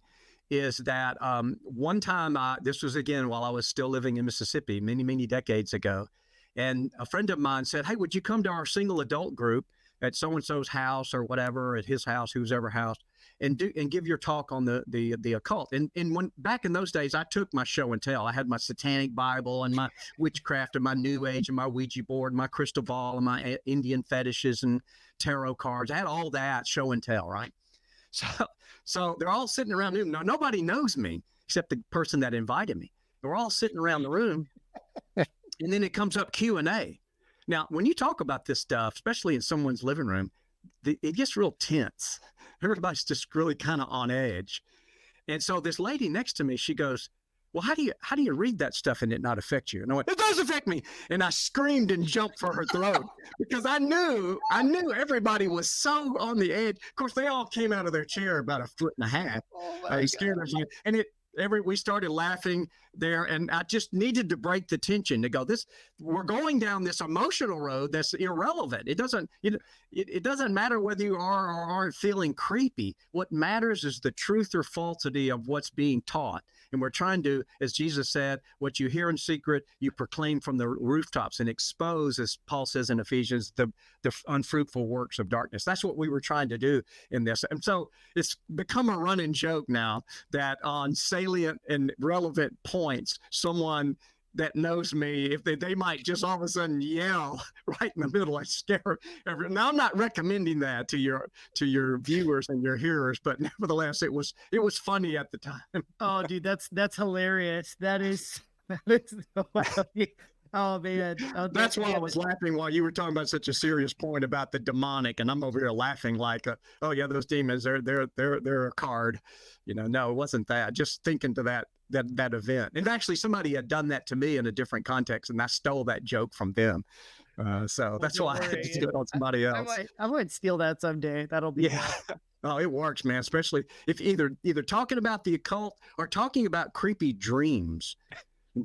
is that one time, this was again while I was still living in Mississippi many, many decades ago. And a friend of mine said, hey, would you come to our single adult group at so-and-so's house or whatever, at his house, whoever house, and give your talk on the occult. And when back in those days, I took my show and tell. I had my Satanic Bible and my Witchcraft and my New Age and my Ouija board, and my crystal ball and my Indian fetishes and tarot cards. I had all that show and tell, right? So they're all sitting around the room. Now, nobody knows me except the person that invited me. We're all sitting around the room, and then it comes up Q&A. Now, when you talk about this stuff, especially in someone's living room, it gets real tense. Everybody's just really kind of on edge. And so this lady next to me, she goes, well, how do you read that stuff and it not affect you? And I went, it does affect me. And I screamed and jumped for her throat because I knew everybody was so on the edge. Of course, they all came out of their chair about 1.5 feet. Scared of you. And we started laughing there, and I just needed to break the tension to go, we're going down this emotional road that's irrelevant. It doesn't matter whether you are or aren't feeling creepy. What matters is the truth or falsity of what's being taught. And we're trying to, as Jesus said, what you hear in secret, you proclaim from the rooftops and expose, as Paul says in Ephesians, the unfruitful works of darkness. That's what we were trying to do in this. And so it's become a running joke now that on salient and relevant points, someone that knows me, if they might just all of a sudden yell right in the middle, I scare everyone. Now, I'm not recommending that to your viewers and your hearers, but nevertheless, it was funny at the time. Oh, dude, that's hilarious. That is oh man. Oh, that's why I was laughing while you were talking about such a serious point about the demonic, and I'm over here laughing like, oh yeah, those demons, they're a card. No, it wasn't that. Just thinking to that event. And actually somebody had done that to me in a different context, and I stole that joke from them. So that's why I had to do it on somebody else. I might steal that someday. That'll be Oh, it works, man. Especially if either talking about the occult or talking about creepy dreams.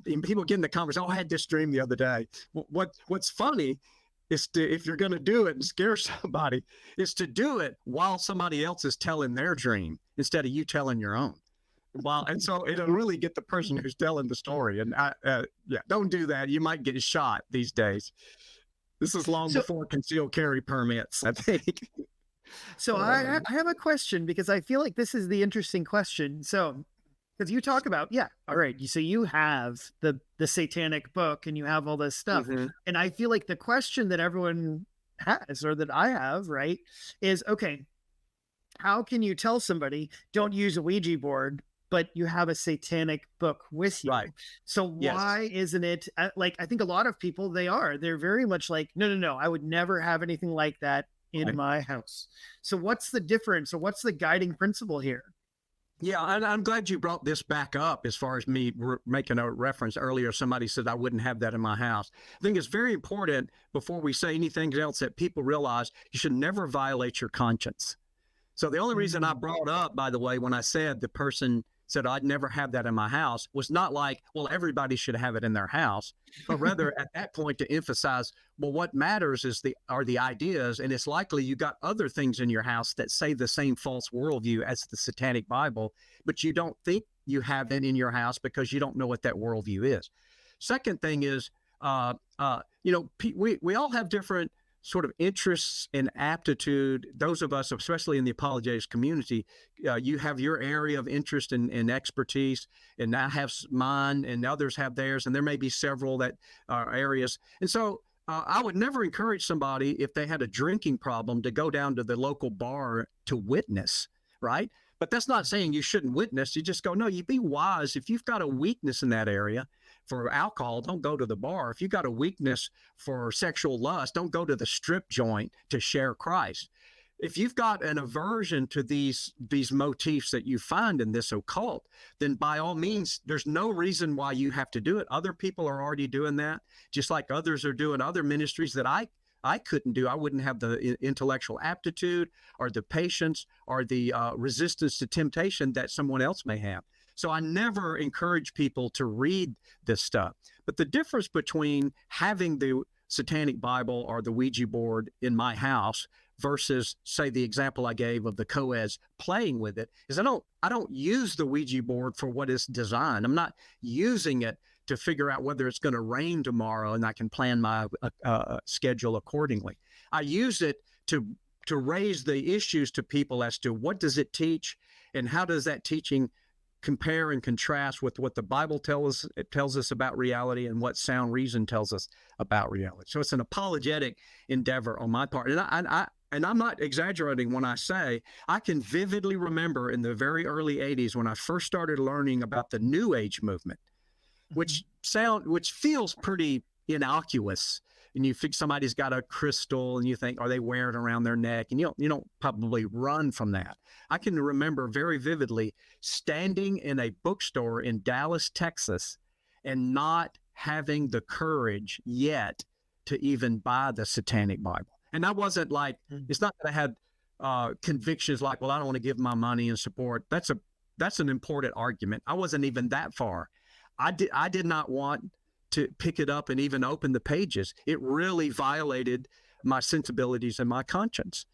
And people get in the conversation, I had this dream the other day. What's funny is if you're going to do it and scare somebody, is to do it while somebody else is telling their dream instead of you telling your own. And so it'll really get the person who's telling the story. And don't do that. You might get shot these days. This is long before concealed carry permits, I think. So I have a question, because I feel like this is the interesting question. So, because you talk about, all right, so you have the satanic book and you have all this stuff. Mm-hmm. And I feel like the question that everyone has, or that I have, right, is, okay, how can you tell somebody don't use a Ouija board but you have a satanic book with you. Right. So Yes. why isn't it like, I think a lot of people, they're very much like, no, I would never have anything like that in Right. my house. So what's the difference? So what's the guiding principle here? Yeah, and I'm glad you brought this back up as far as me making a reference earlier. Somebody said I wouldn't have that in my house. I think it's very important before we say anything else that people realize you should never violate your conscience. So the only reason I brought up, by the way, when I said the person said I'd never have that in my house was not like, well, everybody should have it in their house, but rather at that point to emphasize, well, what matters are the ideas, and it's likely you got other things in your house that say the same false worldview as the Satanic Bible, but you don't think you have it in your house because you don't know what that worldview is. Second thing is, we all have different sort of interests and aptitude. Those of us, especially in the apologetics community, you have your area of interest and expertise, and I have mine, and others have theirs, and there may be several that are areas. And so I would never encourage somebody, if they had a drinking problem, to go down to the local bar to witness, right? But that's not saying you shouldn't witness. You just go, no, you be wise. If you've got a weakness in that area for alcohol, don't go to the bar. If you've got a weakness for sexual lust, don't go to the strip joint to share Christ. If you've got an aversion to these motifs that you find in this occult, then by all means, there's no reason why you have to do it. Other people are already doing that, just like others are doing other ministries that I couldn't do. I wouldn't have the intellectual aptitude or the patience or the resistance to temptation that someone else may have. So I never encourage people to read this stuff. But the difference between having the Satanic Bible or the Ouija board in my house versus, say, the example I gave of the co-eds playing with it is I don't use the Ouija board for what it's designed. I'm not using it to figure out whether it's going to rain tomorrow and I can plan my schedule accordingly. I use it to raise the issues to people as to what does it teach and how does that teaching compare and contrast with what the Bible tells us about reality and what sound reason tells us about reality. So it's an apologetic endeavor on my part. And I'm not exaggerating when I say I can vividly remember in the very early 80s when I first started learning about the New Age movement, which feels pretty innocuous. And you think somebody's got a crystal and you think, are they wearing it around their neck? And you don't probably run from that. I can remember very vividly standing in a bookstore in Dallas, Texas, and not having the courage yet to even buy the Satanic Bible. And I wasn't like, it's not that I had convictions like, well, I don't want to give my money and support. That's an important argument. I wasn't even that far. I did not want to pick it up and even open the pages. It really violated my sensibilities and my conscience.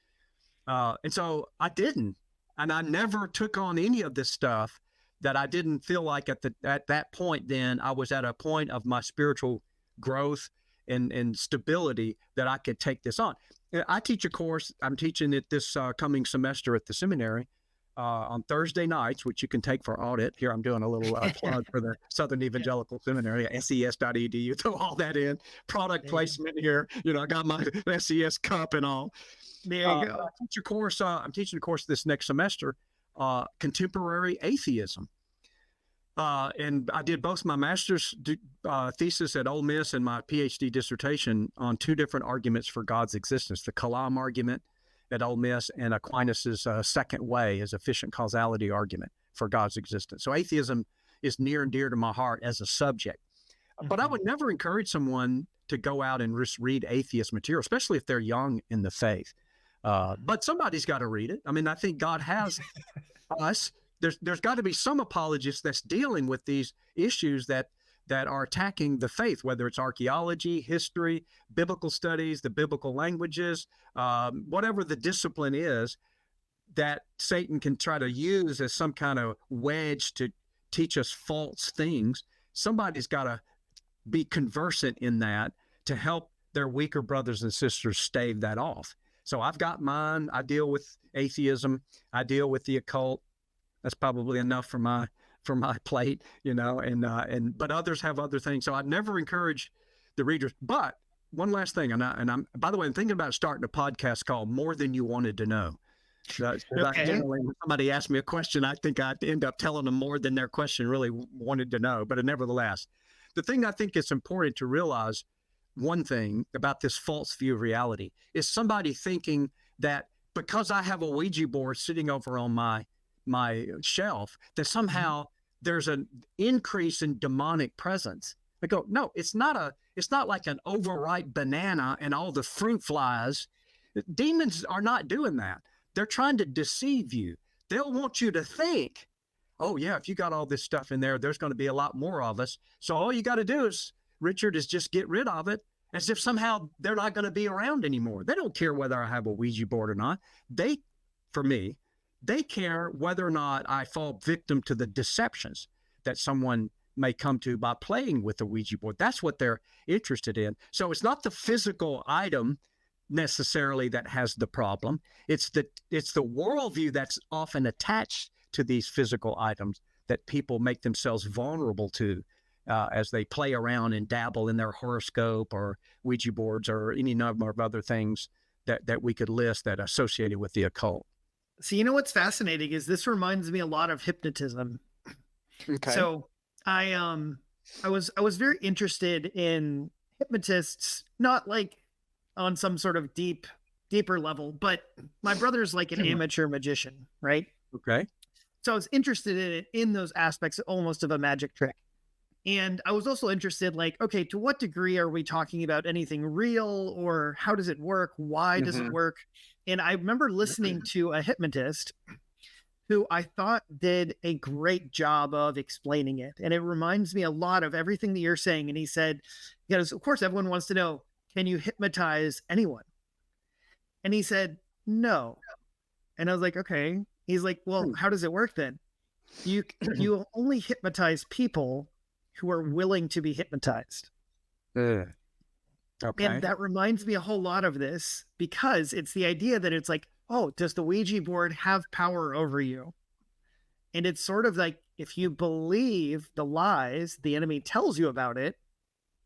And so I didn't. And I never took on any of this stuff that I didn't feel like at that point then I was at a point of my spiritual growth and stability that I could take this on. I teach a course. I'm teaching it this coming semester at the seminary on Thursday nights, which you can take for audit. Here, I'm doing a little plug for the Southern Evangelical Seminary, ses.edu. Throw all that in. Product placement here. I got my SES cup and all. There you go. I'm teaching a course this next semester, Contemporary Atheism. And I did both my master's thesis at Ole Miss and my PhD dissertation on two different arguments for God's existence: the Kalam argument at Ole Miss and Aquinas's second way as efficient causality argument for God's existence. So atheism is near and dear to my heart as a subject. But I would never encourage someone to go out and just read atheist material, especially if they're young in the faith. But somebody's got to read it. I mean, I think God has us. There's got to be some apologist that's dealing with these issues that are attacking the faith, whether it's archaeology, history, biblical studies, the biblical languages, whatever the discipline is that Satan can try to use as some kind of wedge to teach us false things. Somebody's got to be conversant in that to help their weaker brothers and sisters stave that off. So I've got mine. I deal with atheism. I deal with the occult. That's probably enough for my plate, but others have other things. So I'd never encourage the readers. But one last thing, and I'm by the way, I'm thinking about starting a podcast called More Than You Wanted to Know. Generally, when somebody asks me a question, I think I end up telling them more than their question really wanted to know. But nevertheless, the thing I think is important to realize, one thing about this false view of reality, is somebody thinking that because I have a Ouija board sitting over on my shelf, that somehow there's an increase in demonic presence. I go, no, it's not like an overripe banana and all the fruit flies. Demons are not doing that. They're trying to deceive you. They'll want you to think, oh yeah, if you got all this stuff in there, there's going to be a lot more of us. So all you got to do is, Richard, is just get rid of it, as if somehow they're not going to be around anymore. They don't care whether I have a Ouija board or not. For me, they care whether or not I fall victim to the deceptions that someone may come to by playing with the Ouija board. That's what they're interested in. So it's not the physical item necessarily that has the problem. It's the worldview that's often attached to these physical items that people make themselves vulnerable to as they play around and dabble in their horoscope or Ouija boards or any number of other things that we could list that are associated with the occult. So you know what's fascinating is this reminds me a lot of hypnotism. Okay. So I was very interested in hypnotists, not like on some sort of deeper level, but my brother's like an amateur magician, right? Okay. So I was interested in it in those aspects almost of a magic trick. And I was also interested, like, okay, to what degree are we talking about anything real, or how does it work? Why does it work? And I remember listening to a hypnotist who I thought did a great job of explaining it. And it reminds me a lot of everything that you're saying. And he said, because of course everyone wants to know, can you hypnotize anyone? And he said, no. And I was like, okay. He's like, well, how does it work then? You only hypnotize people who are willing to be hypnotized. Okay. And that reminds me a whole lot of this, because it's the idea that it's like, oh, does the Ouija board have power over you? And it's sort of like, if you believe the lies the enemy tells you about it,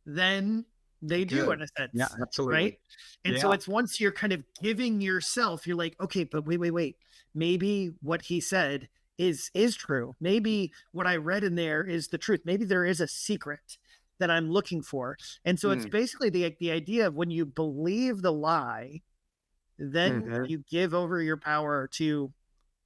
then they do, in a sense. Yeah, absolutely. Right? And so it's once you're kind of giving yourself, you're like, okay, but wait. Maybe what he said is true. Maybe what I read in there is the truth. Maybe there is a secret that I'm looking for. And so it's basically the idea of when you believe the lie, then you give over your power to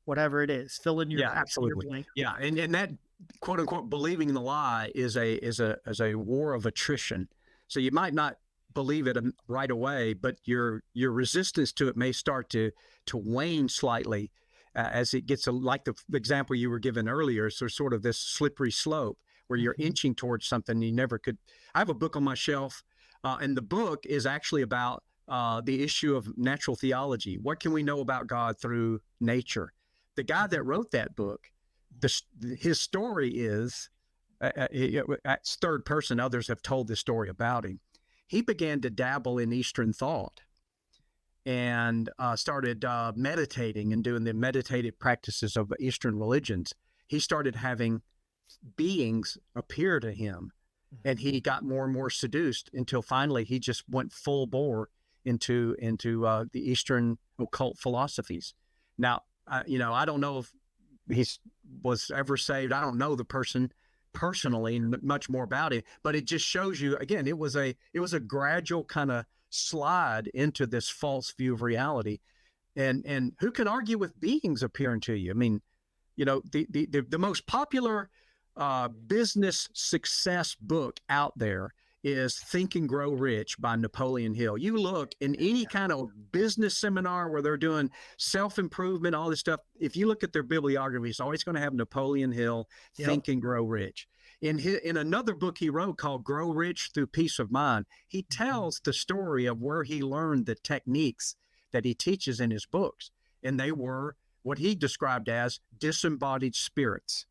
whatever it is. Fill in your absolutely. Your blank. Yeah, and that quote unquote believing the lie is a war of attrition. So you might not believe it right away, but your resistance to it may start to wane slightly as it gets like the example you were given earlier. So sort of this slippery slope where you're inching towards something you never could. I have a book on my shelf, and the book is actually about the issue of natural theology. What can we know about God through nature? The guy that wrote that book, his story is, it's third person, others have told this story about him. He began to dabble in Eastern thought and started meditating and doing the meditative practices of Eastern religions. He started having beings appear to him, and he got more and more seduced until finally he just went full bore into the Eastern occult philosophies. Now, I don't know if he was ever saved. I don't know the person personally and much more about it, but it just shows you again, it was a gradual kind of slide into this false view of reality. And who can argue with beings appearing to you? I mean, the most popular business success book out there is Think and Grow Rich by Napoleon Hill. You look in any kind of business seminar where they're doing self-improvement, all this stuff, if you look at their bibliography, it's always going to have Napoleon Hill, Think and Grow Rich. In another book he wrote called Grow Rich Through Peace of Mind, he tells the story of where he learned the techniques that he teaches in his books. And they were what he described as disembodied spirits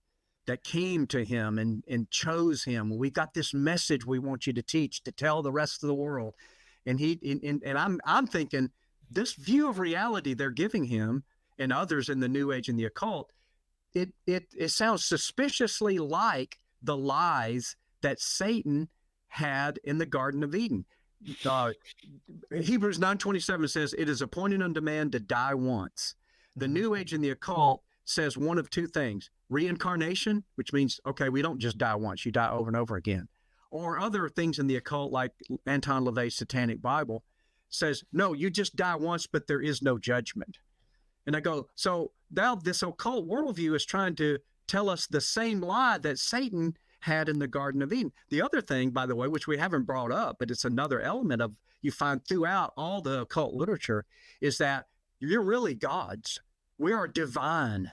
that came to him and chose him. We got this message we want you to teach, to tell the rest of the world. And I'm thinking this view of reality they're giving him and others in the New Age and the occult, it sounds suspiciously like the lies that Satan had in the Garden of Eden. Hebrews 9:27 says, "It is appointed unto man to die once." The New Age and the occult says one of two things: reincarnation, which means, okay, we don't just die once, you die over and over again. Or other things in the occult, like Anton LaVey's Satanic Bible, says, no, you just die once, but there is no judgment. And I go, so now this occult worldview is trying to tell us the same lie that Satan had in the Garden of Eden. The other thing, by the way, which we haven't brought up, but it's another element of you find throughout all the occult literature, is that you're really gods. We are divine.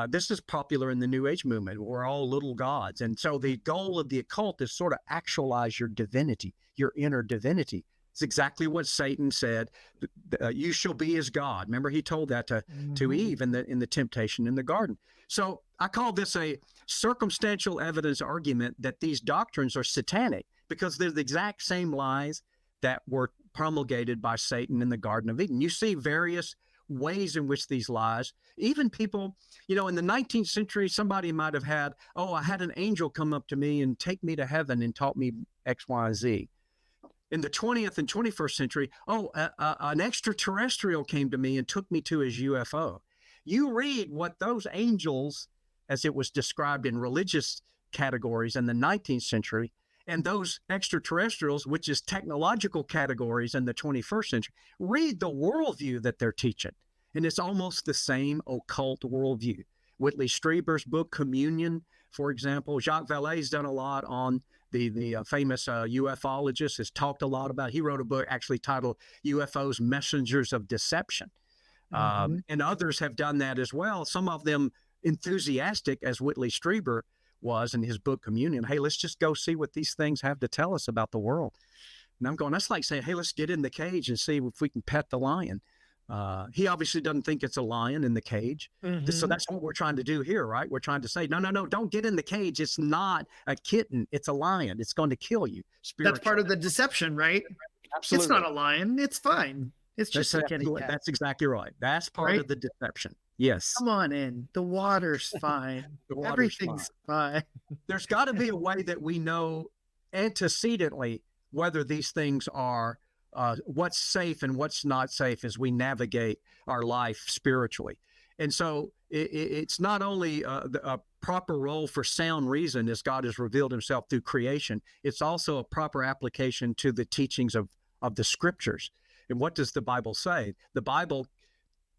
This is popular in the New Age movement. We're all little gods. And so the goal of the occult is sort of actualize your divinity, your inner divinity. It's exactly what Satan said. You shall be as God. Remember, he told that to Eve in the temptation in the garden. So I call this a circumstantial evidence argument that these doctrines are satanic, because they're the exact same lies that were promulgated by Satan in the Garden of Eden. You see various ways in which these lies, even people, in the 19th century, somebody might have had, I had an angel come up to me and take me to heaven and taught me X, Y, Z. In the 20th and 21st century, an extraterrestrial came to me and took me to his UFO. You read what those angels, as it was described in religious categories in the 19th century, and those extraterrestrials, which is technological categories in the 21st century, read the worldview that they're teaching. And it's almost the same occult worldview. Whitley Strieber's book, Communion, for example, Jacques Vallée's done a lot on the famous ufologist, has talked a lot about. He wrote a book actually titled UFOs, Messengers of Deception. And others have done that as well. Some of them enthusiastic, as Whitley Strieber was in his book Communion. Hey, let's just go see what these things have to tell us about the world. And I'm going, that's like saying, hey, let's get in the cage and see if we can pet the lion. He obviously doesn't think it's a lion in the cage. So that's what we're trying to do here, right? We're trying to say, no, don't get in the cage. It's not a kitten. It's a lion. It's going to kill you. That's part of the deception, right? Absolutely. It's not a lion. It's fine. It's just a kitty cat. That's exactly right. That's part of the deception. Yes. Come on in. The water's fine. Everything's fine. There's got to be a way that we know antecedently whether these things are what's safe and what's not safe as we navigate our life spiritually. And so it's not only a proper role for sound reason as God has revealed himself through creation, it's also a proper application to the teachings of the scriptures. And what does the Bible say? The Bible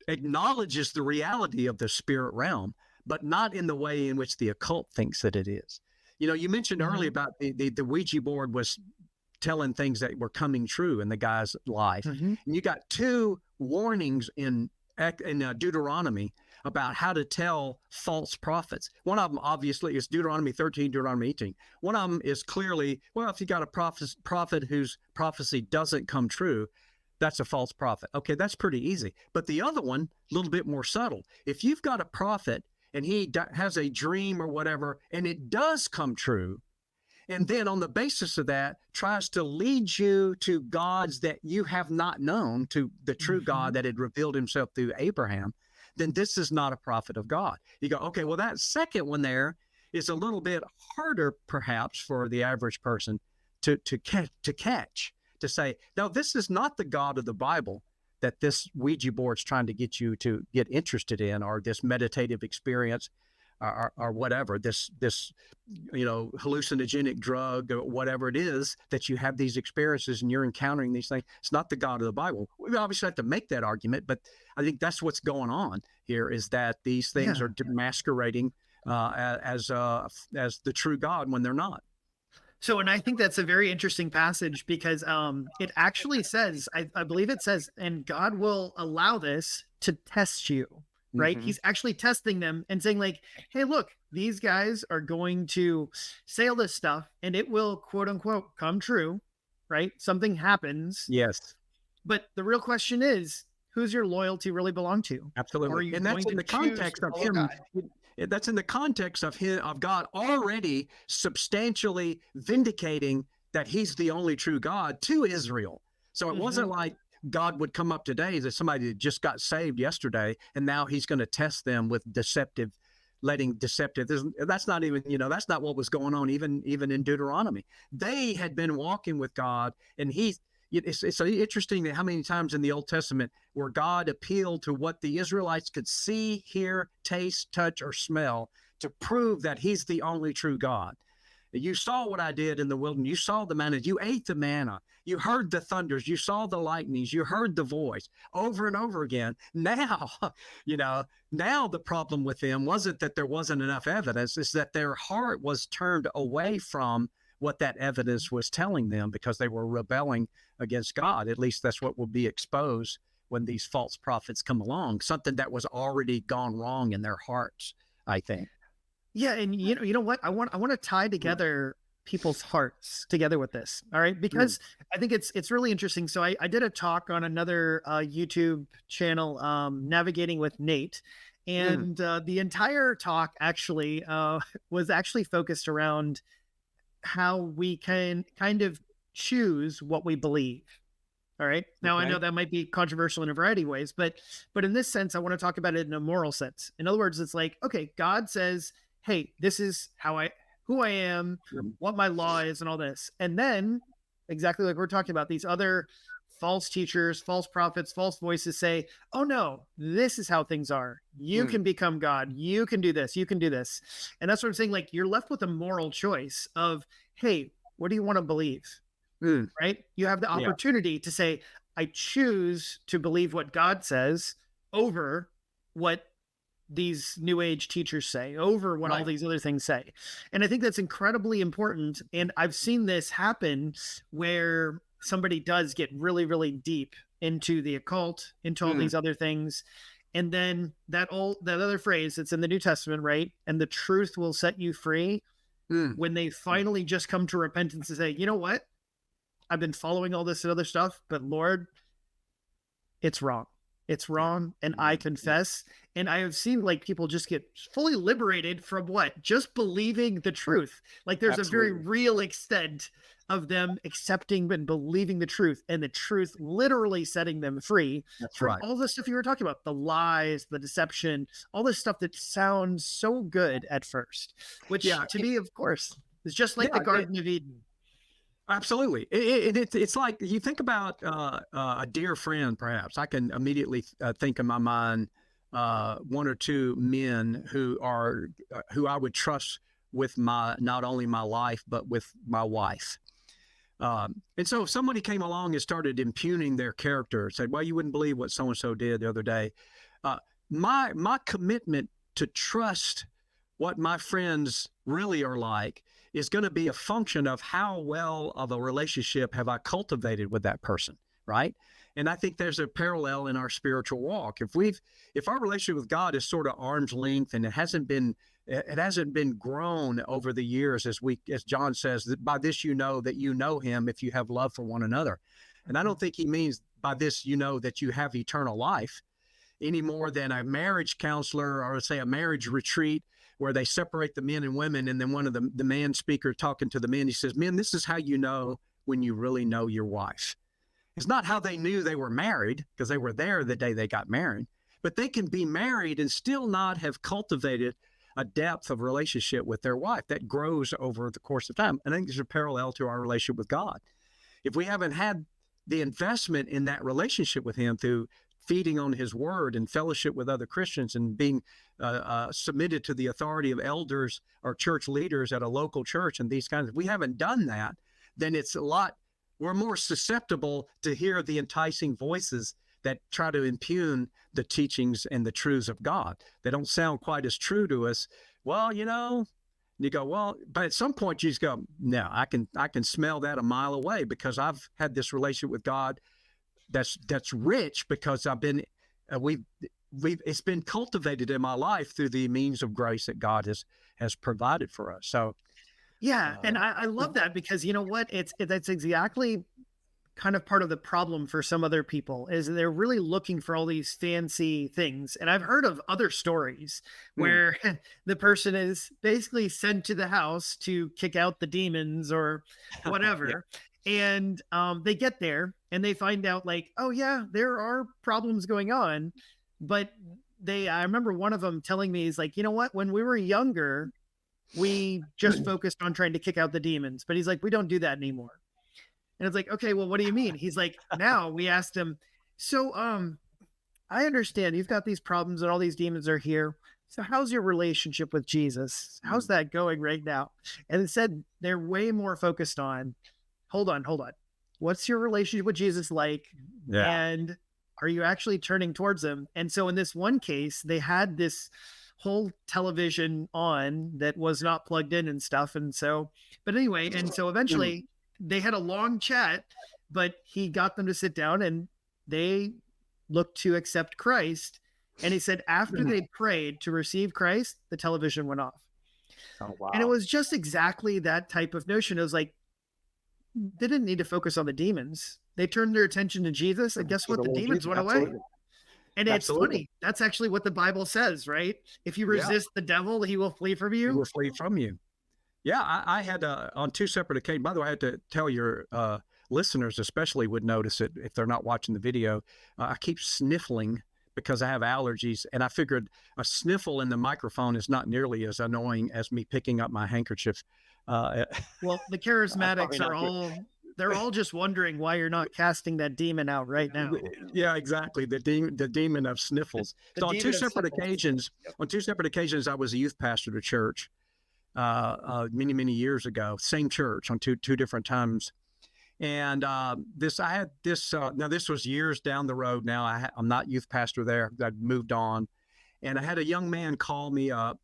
acknowledges the reality of the spirit realm, but not in the way in which the occult thinks that it is. You mentioned earlier about the Ouija board was telling things that were coming true in the guy's life. And you got two warnings in Deuteronomy about how to tell false prophets. One of them obviously is Deuteronomy 13, Deuteronomy 18. One of them is clearly, well, if you got a prophet whose prophecy doesn't come true, that's a false prophet. Okay, that's pretty easy. But the other one, a little bit more subtle. If you've got a prophet and he has a dream or whatever, and it does come true, and then on the basis of that tries to lead you to gods that you have not known, to the true God that had revealed himself through Abraham, then this is not a prophet of God. You go, okay, well, that second one there is a little bit harder perhaps for the average person to catch. To say, no, this is not the God of the Bible that this Ouija board's trying to get you to get interested in, or this meditative experience, or whatever, this hallucinogenic drug or whatever it is that you have these experiences and you're encountering these things. It's not the God of the Bible. We obviously have to make that argument, but I think that's what's going on here, is that these things are masquerading as the true God when they're not. So, and I think that's a very interesting passage, because it actually says, I believe it says, and God will allow this to test you, right? He's actually testing them and saying like, hey, look, these guys are going to say all this stuff and it will, quote unquote, come true, right? Something happens. Yes. But the real question is, who's your loyalty really belong to? Absolutely. And that's in the context of him. That's in the context of God already substantially vindicating that he's the only true God to Israel. So it wasn't like God would come up today as somebody that just got saved yesterday, and now he's going to test them with deceptive. That's not even, that's not what was going on even in Deuteronomy. They had been walking with God, and he it's interesting that how many times in the Old Testament where God appealed to what the Israelites could see, hear, taste, touch, or smell to prove that he's the only true God. You saw what I did in the wilderness. You saw the manna. You ate the manna. You heard the thunders. You saw the lightnings. You heard the voice over and over again. Now, now the problem with them wasn't that there wasn't enough evidence. It's that their heart was turned away from what that evidence was telling them because they were rebelling against God. At least that's what will be exposed when these false prophets come along, something that was already gone wrong in their hearts, I think. Yeah, and you know what? I want to tie together people's hearts together with this. All right, because I think it's really interesting. So I did a talk on another YouTube channel, Navigating with Nate, and the entire talk actually was actually focused around how we can kind of choose what we believe. All right. Now, I know that might be controversial in a variety of ways, but in this sense, I want to talk about it in a moral sense. In other words, it's like, okay, God says, hey, this is who I am, what my law is, and all this. And then, exactly like we're talking about, these other false teachers, false prophets, false voices say, oh no, this is how things are. You can become God. You can do this. You can do this. And that's what I'm saying. Like, you're left with a moral choice of, hey, what do you want to believe? Right? You have the opportunity to say, I choose to believe what God says over what these new age teachers say, over what all these other things say. And I think that's incredibly important. And I've seen this happen where somebody does get really, really deep into the occult, into all these other things. And then that other phrase that's in the New Testament, right? And the truth will set you free. When they finally just come to repentance and say, you know what? I've been following all this other stuff, but Lord, it's wrong. It's wrong. And I confess. And I have seen like people just get fully liberated from what? Just believing the truth. Like there's a very real extent of them accepting and believing the truth, and the truth literally setting them free from all the stuff you were talking about, the lies, the deception, all this stuff that sounds so good at first, which to me, of course, is just like the Garden of Eden. Absolutely. It's like you think about a dear friend, perhaps. I can immediately think in my mind one or two men who I would trust with not only my life, but with my wife. And so if somebody came along and started impugning their character, said, well, you wouldn't believe what so-and-so did the other day. My commitment to trust what my friends really are like is going to be a function of how well of a relationship have I cultivated with that person, right? And I think there's a parallel in our spiritual walk. If our relationship with God is sort of arm's length and it hasn't been grown over the years, as John says, that by this you know that you know him if you have love for one another. And I don't think he means by this you know that you have eternal life any more than a marriage counselor or say a marriage retreat where they separate the men and women, and then one of the man speaker talking to the men, he says, men, this is how you know when you really know your wife. It's not how they knew they were married, because they were there the day they got married, but they can be married and still not have cultivated a depth of relationship with their wife that grows over the course of time. I think there's a parallel to our relationship with God. If we haven't had the investment in that relationship with him through feeding on his word and fellowship with other Christians and being submitted to the authority of elders or church leaders at a local church and these kinds of, we haven't done that, then we're more susceptible to hear the enticing voices that try to impugn the teachings and the truths of God. They don't sound quite as true to us. Well, you go, well, but at some point you just go, no, I can smell that a mile away because I've had this relationship with God that's rich because it's been cultivated in my life through the means of grace that God has provided for us. So, yeah. And I love that because you know what, that's exactly kind of part of the problem for some other people is they're really looking for all these fancy things. And I've heard of other stories where the person is basically sent to the house to kick out the demons or whatever. And they get there and they find out like, oh yeah, there are problems going on. But I remember one of them telling me, he's like, you know what, when we were younger, we just focused on trying to kick out the demons, but he's like, we don't do that anymore. And it's like, okay, well, what do you mean? He's like, now we asked him, so I understand you've got these problems and all these demons are here. So how's your relationship with Jesus? How's that going right now? And it said they're way more focused on, hold on. What's your relationship with Jesus like? Yeah. And are you actually turning towards him? And so in this one case, they had this whole television on that was not plugged in and stuff. And so, but anyway, and so eventually they had a long chat, but he got them to sit down and they looked to accept Christ. And he said, after they prayed to receive Christ, the television went off. Oh, wow. And it was just exactly that type of notion. It was like, they didn't need to focus on the demons. They turned their attention to Jesus, and guess what? The demons went away. And it's funny. That's actually what the Bible says, right? If you resist the devil, he will flee from you. He will flee from you. Yeah, I had on 2 separate occasions. By the way, I had to tell your listeners, especially, would notice it if they're not watching the video. I keep sniffling because I have allergies, and I figured a sniffle in the microphone is not nearly as annoying as me picking up my handkerchief. Well, the charismatics they're all just wondering why you're not casting that demon out right now. Yeah, exactly. The demon of sniffles. So on 2 separate occasions, I was a youth pastor at a church many years ago. Same church on two different times. And I had this. Now this was years down the road. Now I'm not youth pastor there. I'd moved on, and I had a young man call me up,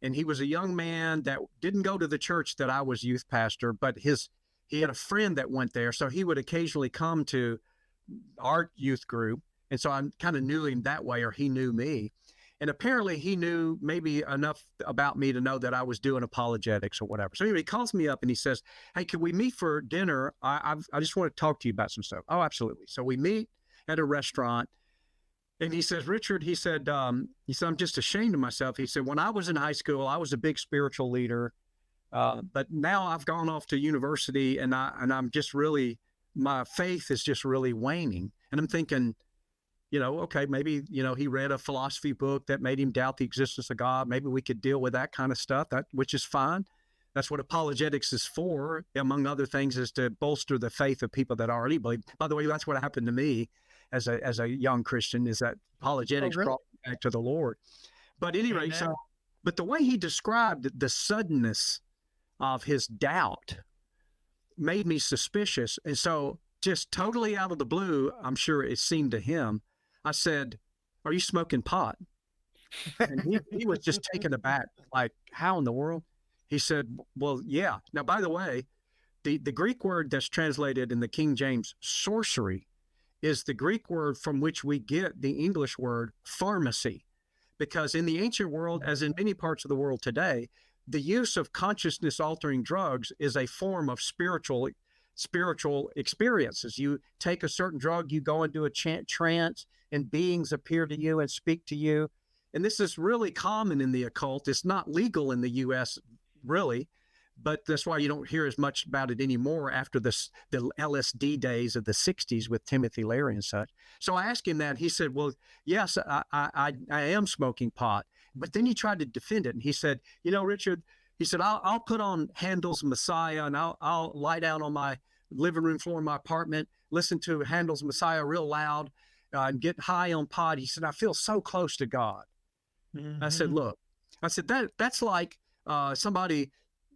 and he was a young man that didn't go to the church that I was youth pastor, but he had a friend that went there, so he would occasionally come to our youth group, and so I kind of knew him that way, or he knew me. And apparently he knew maybe enough about me to know that I was doing apologetics or whatever. So anyway, he calls me up and he says, hey, can we meet for dinner? I just want to talk to you about some stuff. Oh, absolutely. So we meet at a restaurant, and he says, Richard, he said, I'm just ashamed of myself. He said, when I was in high school, I was a big spiritual leader. But now I've gone off to university, and I'm just really, my faith is just really waning. And I'm thinking, okay, maybe, he read a philosophy book that made him doubt the existence of God. Maybe we could deal with that kind of stuff, which is fine. That's what apologetics is for, among other things, is to bolster the faith of people that already believe. By the way, that's what happened to me as a young Christian, is that apologetics brought me back to the Lord. But anyway, but the way he described the suddenness of his doubt made me suspicious. And so just totally out of the blue, I'm sure it seemed to him, I said, are you smoking pot? And he was just taken aback, like, how in the world? He said, well, yeah. Now, by the way, the Greek word that's translated in the King James sorcery is the Greek word from which we get the English word pharmacy. Because in the ancient world, as in many parts of the world today, the use of consciousness altering drugs is a form of spiritual experiences. You take a certain drug, you go into a trance, and beings appear to you and speak to you. And this is really common in the occult. It's not legal in the U.S. really, but that's why you don't hear as much about it anymore after the LSD days of the 60s with Timothy Leary and such. So I asked him that. He said, well, yes, I am smoking pot. But then he tried to defend it. And he said, Richard, he said, I'll put on Handel's Messiah, and I'll lie down on my living room floor in my apartment, listen to Handel's Messiah real loud, and get high on pot. He said, I feel so close to God. Mm-hmm. I said, look, that's like somebody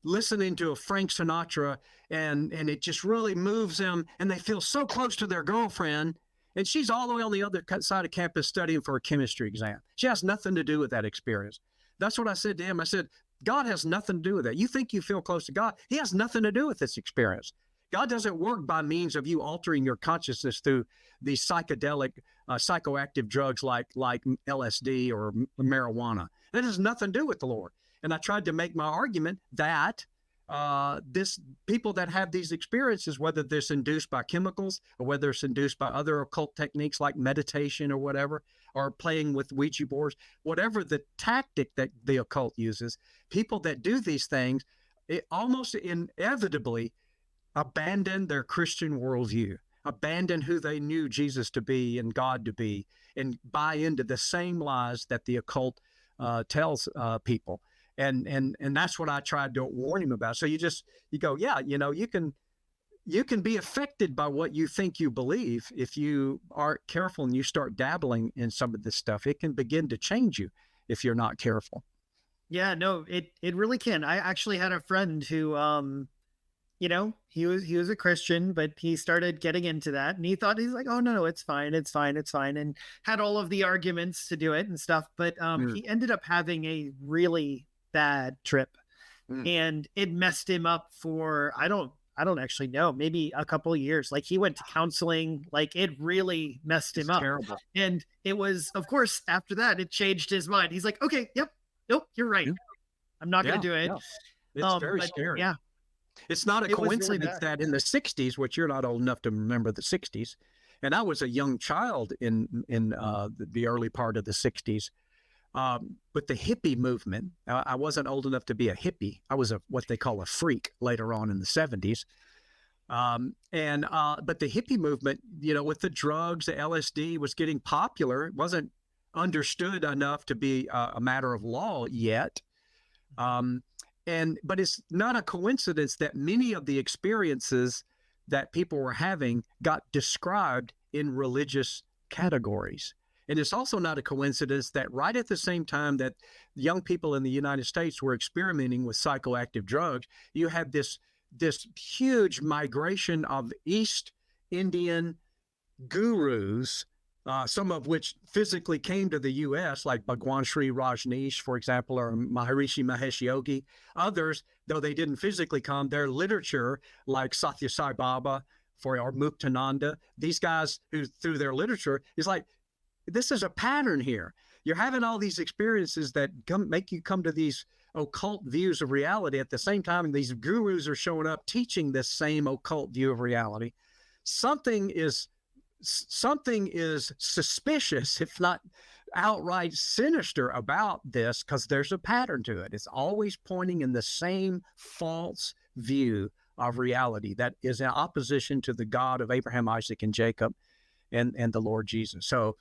listening to a Frank Sinatra, and it just really moves them, and they feel so close to their girlfriend, and she's all the way on the other side of campus studying for a chemistry exam. She has nothing to do with that experience. That's what I said to him. I said, God has nothing to do with that. You think you feel close to God. He has nothing to do with this experience. God doesn't work by means of you altering your consciousness through these psychedelic, psychoactive drugs like LSD or marijuana. That has nothing to do with the Lord. And I tried to make my argument that people that have these experiences, whether they're induced by chemicals or whether it's induced by other occult techniques like meditation or whatever, or playing with Ouija boards, whatever the tactic that the occult uses, people that do these things, it almost inevitably abandon their Christian worldview, abandon who they knew Jesus to be and God to be, and buy into the same lies that the occult tells people. And that's what I tried to warn him about. So you go, yeah, you can you can be affected by what you think you believe if you aren't careful and you start dabbling in some of this stuff. It can begin to change you if you're not careful. Yeah, no, it really can. I actually had a friend who he was a Christian, but he started getting into that, and he's like, oh no, it's fine, and had all of the arguments to do it and stuff. But he ended up having a really bad trip, and it messed him up for I don't actually know, maybe a couple of years. Like he went to counseling, like it really messed him up. Terrible. And it was, of course, after that, it changed his mind. He's like, okay, yep, nope, you're right. I'm not going to do it. Yeah. It's very scary. Yeah. It's not a coincidence really that in the 60s, which you're not old enough to remember the 60s, and I was a young child in the early part of the 60s, but the hippie movement, I wasn't old enough to be a hippie. I was what they call a freak later on in the 70s. But the hippie movement, with the drugs, the LSD was getting popular. It wasn't understood enough to be a matter of law yet. But it's not a coincidence that many of the experiences that people were having got described in religious categories. And it's also not a coincidence that right at the same time that young people in the United States were experimenting with psychoactive drugs, you had this huge migration of East Indian gurus, some of which physically came to the U.S., like Bhagwan Sri Rajneesh, for example, or Maharishi Mahesh Yogi. Others, though they didn't physically come, their literature, like Satya Sai Baba or Muktananda, these guys who, through their literature, is like, this is a pattern here. You're having all these experiences that make you come to these occult views of reality. At the same time, these gurus are showing up teaching this same occult view of reality. Something is suspicious, if not outright sinister, about this, because there's a pattern to it. It's always pointing in the same false view of reality that is in opposition to the God of Abraham, Isaac, and Jacob, and the Lord Jesus. So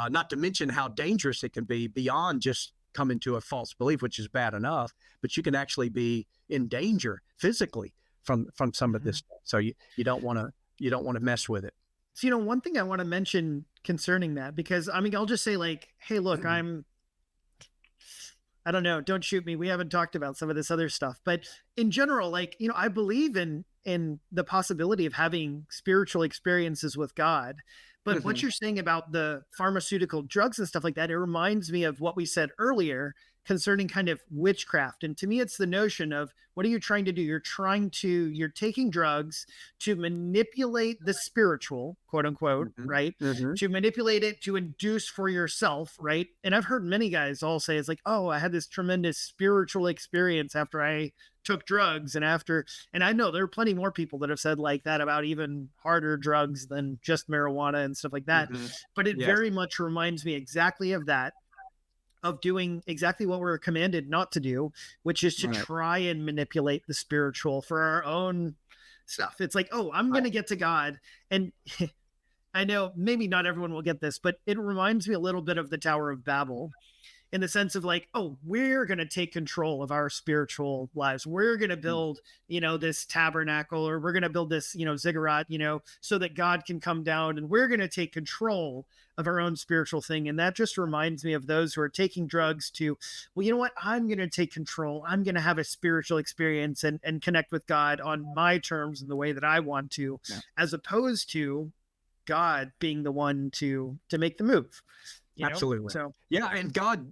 not to mention how dangerous it can be beyond just coming to a false belief, which is bad enough, but you can actually be in danger physically from some of this stuff. So you don't want to mess with it. So, one thing I want to mention concerning that, because I'll just say, like, hey, look, I don't know, don't shoot me. We haven't talked about some of this other stuff, but in general, like, I believe in the possibility of having spiritual experiences with God. But what you're saying about the pharmaceutical drugs and stuff like that, it reminds me of what we said earlier concerning kind of witchcraft. And to me, it's the notion of, what are you trying to do? You're taking drugs to manipulate the spiritual, quote unquote, right? To manipulate it, to induce for yourself, right? And I've heard many guys all say, it's like, oh, I had this tremendous spiritual experience after I took drugs, and I know there are plenty more people that have said like that about even harder drugs than just marijuana and stuff like that. But it very much reminds me exactly of that, of doing exactly what we're commanded not to do, which is to try and manipulate the spiritual for our own stuff. It's like, oh, I'm going to get to God. And I know maybe not everyone will get this, but it reminds me a little bit of the Tower of Babel, in the sense of like, oh, we're going to take control of our spiritual lives. We're going to build, this tabernacle, or we're going to build this, ziggurat, so that God can come down, and we're going to take control of our own spiritual thing. And that just reminds me of those who are taking drugs to, well, you know what? I'm going to take control. I'm going to have a spiritual experience and connect with God on my terms and the way that I want to, as opposed to God being the one to make the move. Absolutely. So and God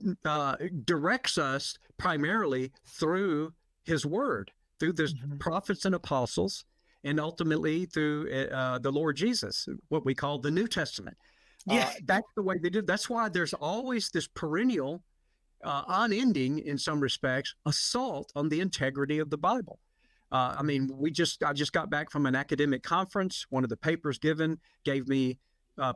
directs us primarily through His Word, through the prophets and apostles, and ultimately through the Lord Jesus, what we call the New Testament. That's the way they did. That's why there's always this perennial, unending, in some respects, assault on the integrity of the Bible. I just got back from an academic conference. One of the papers given gave me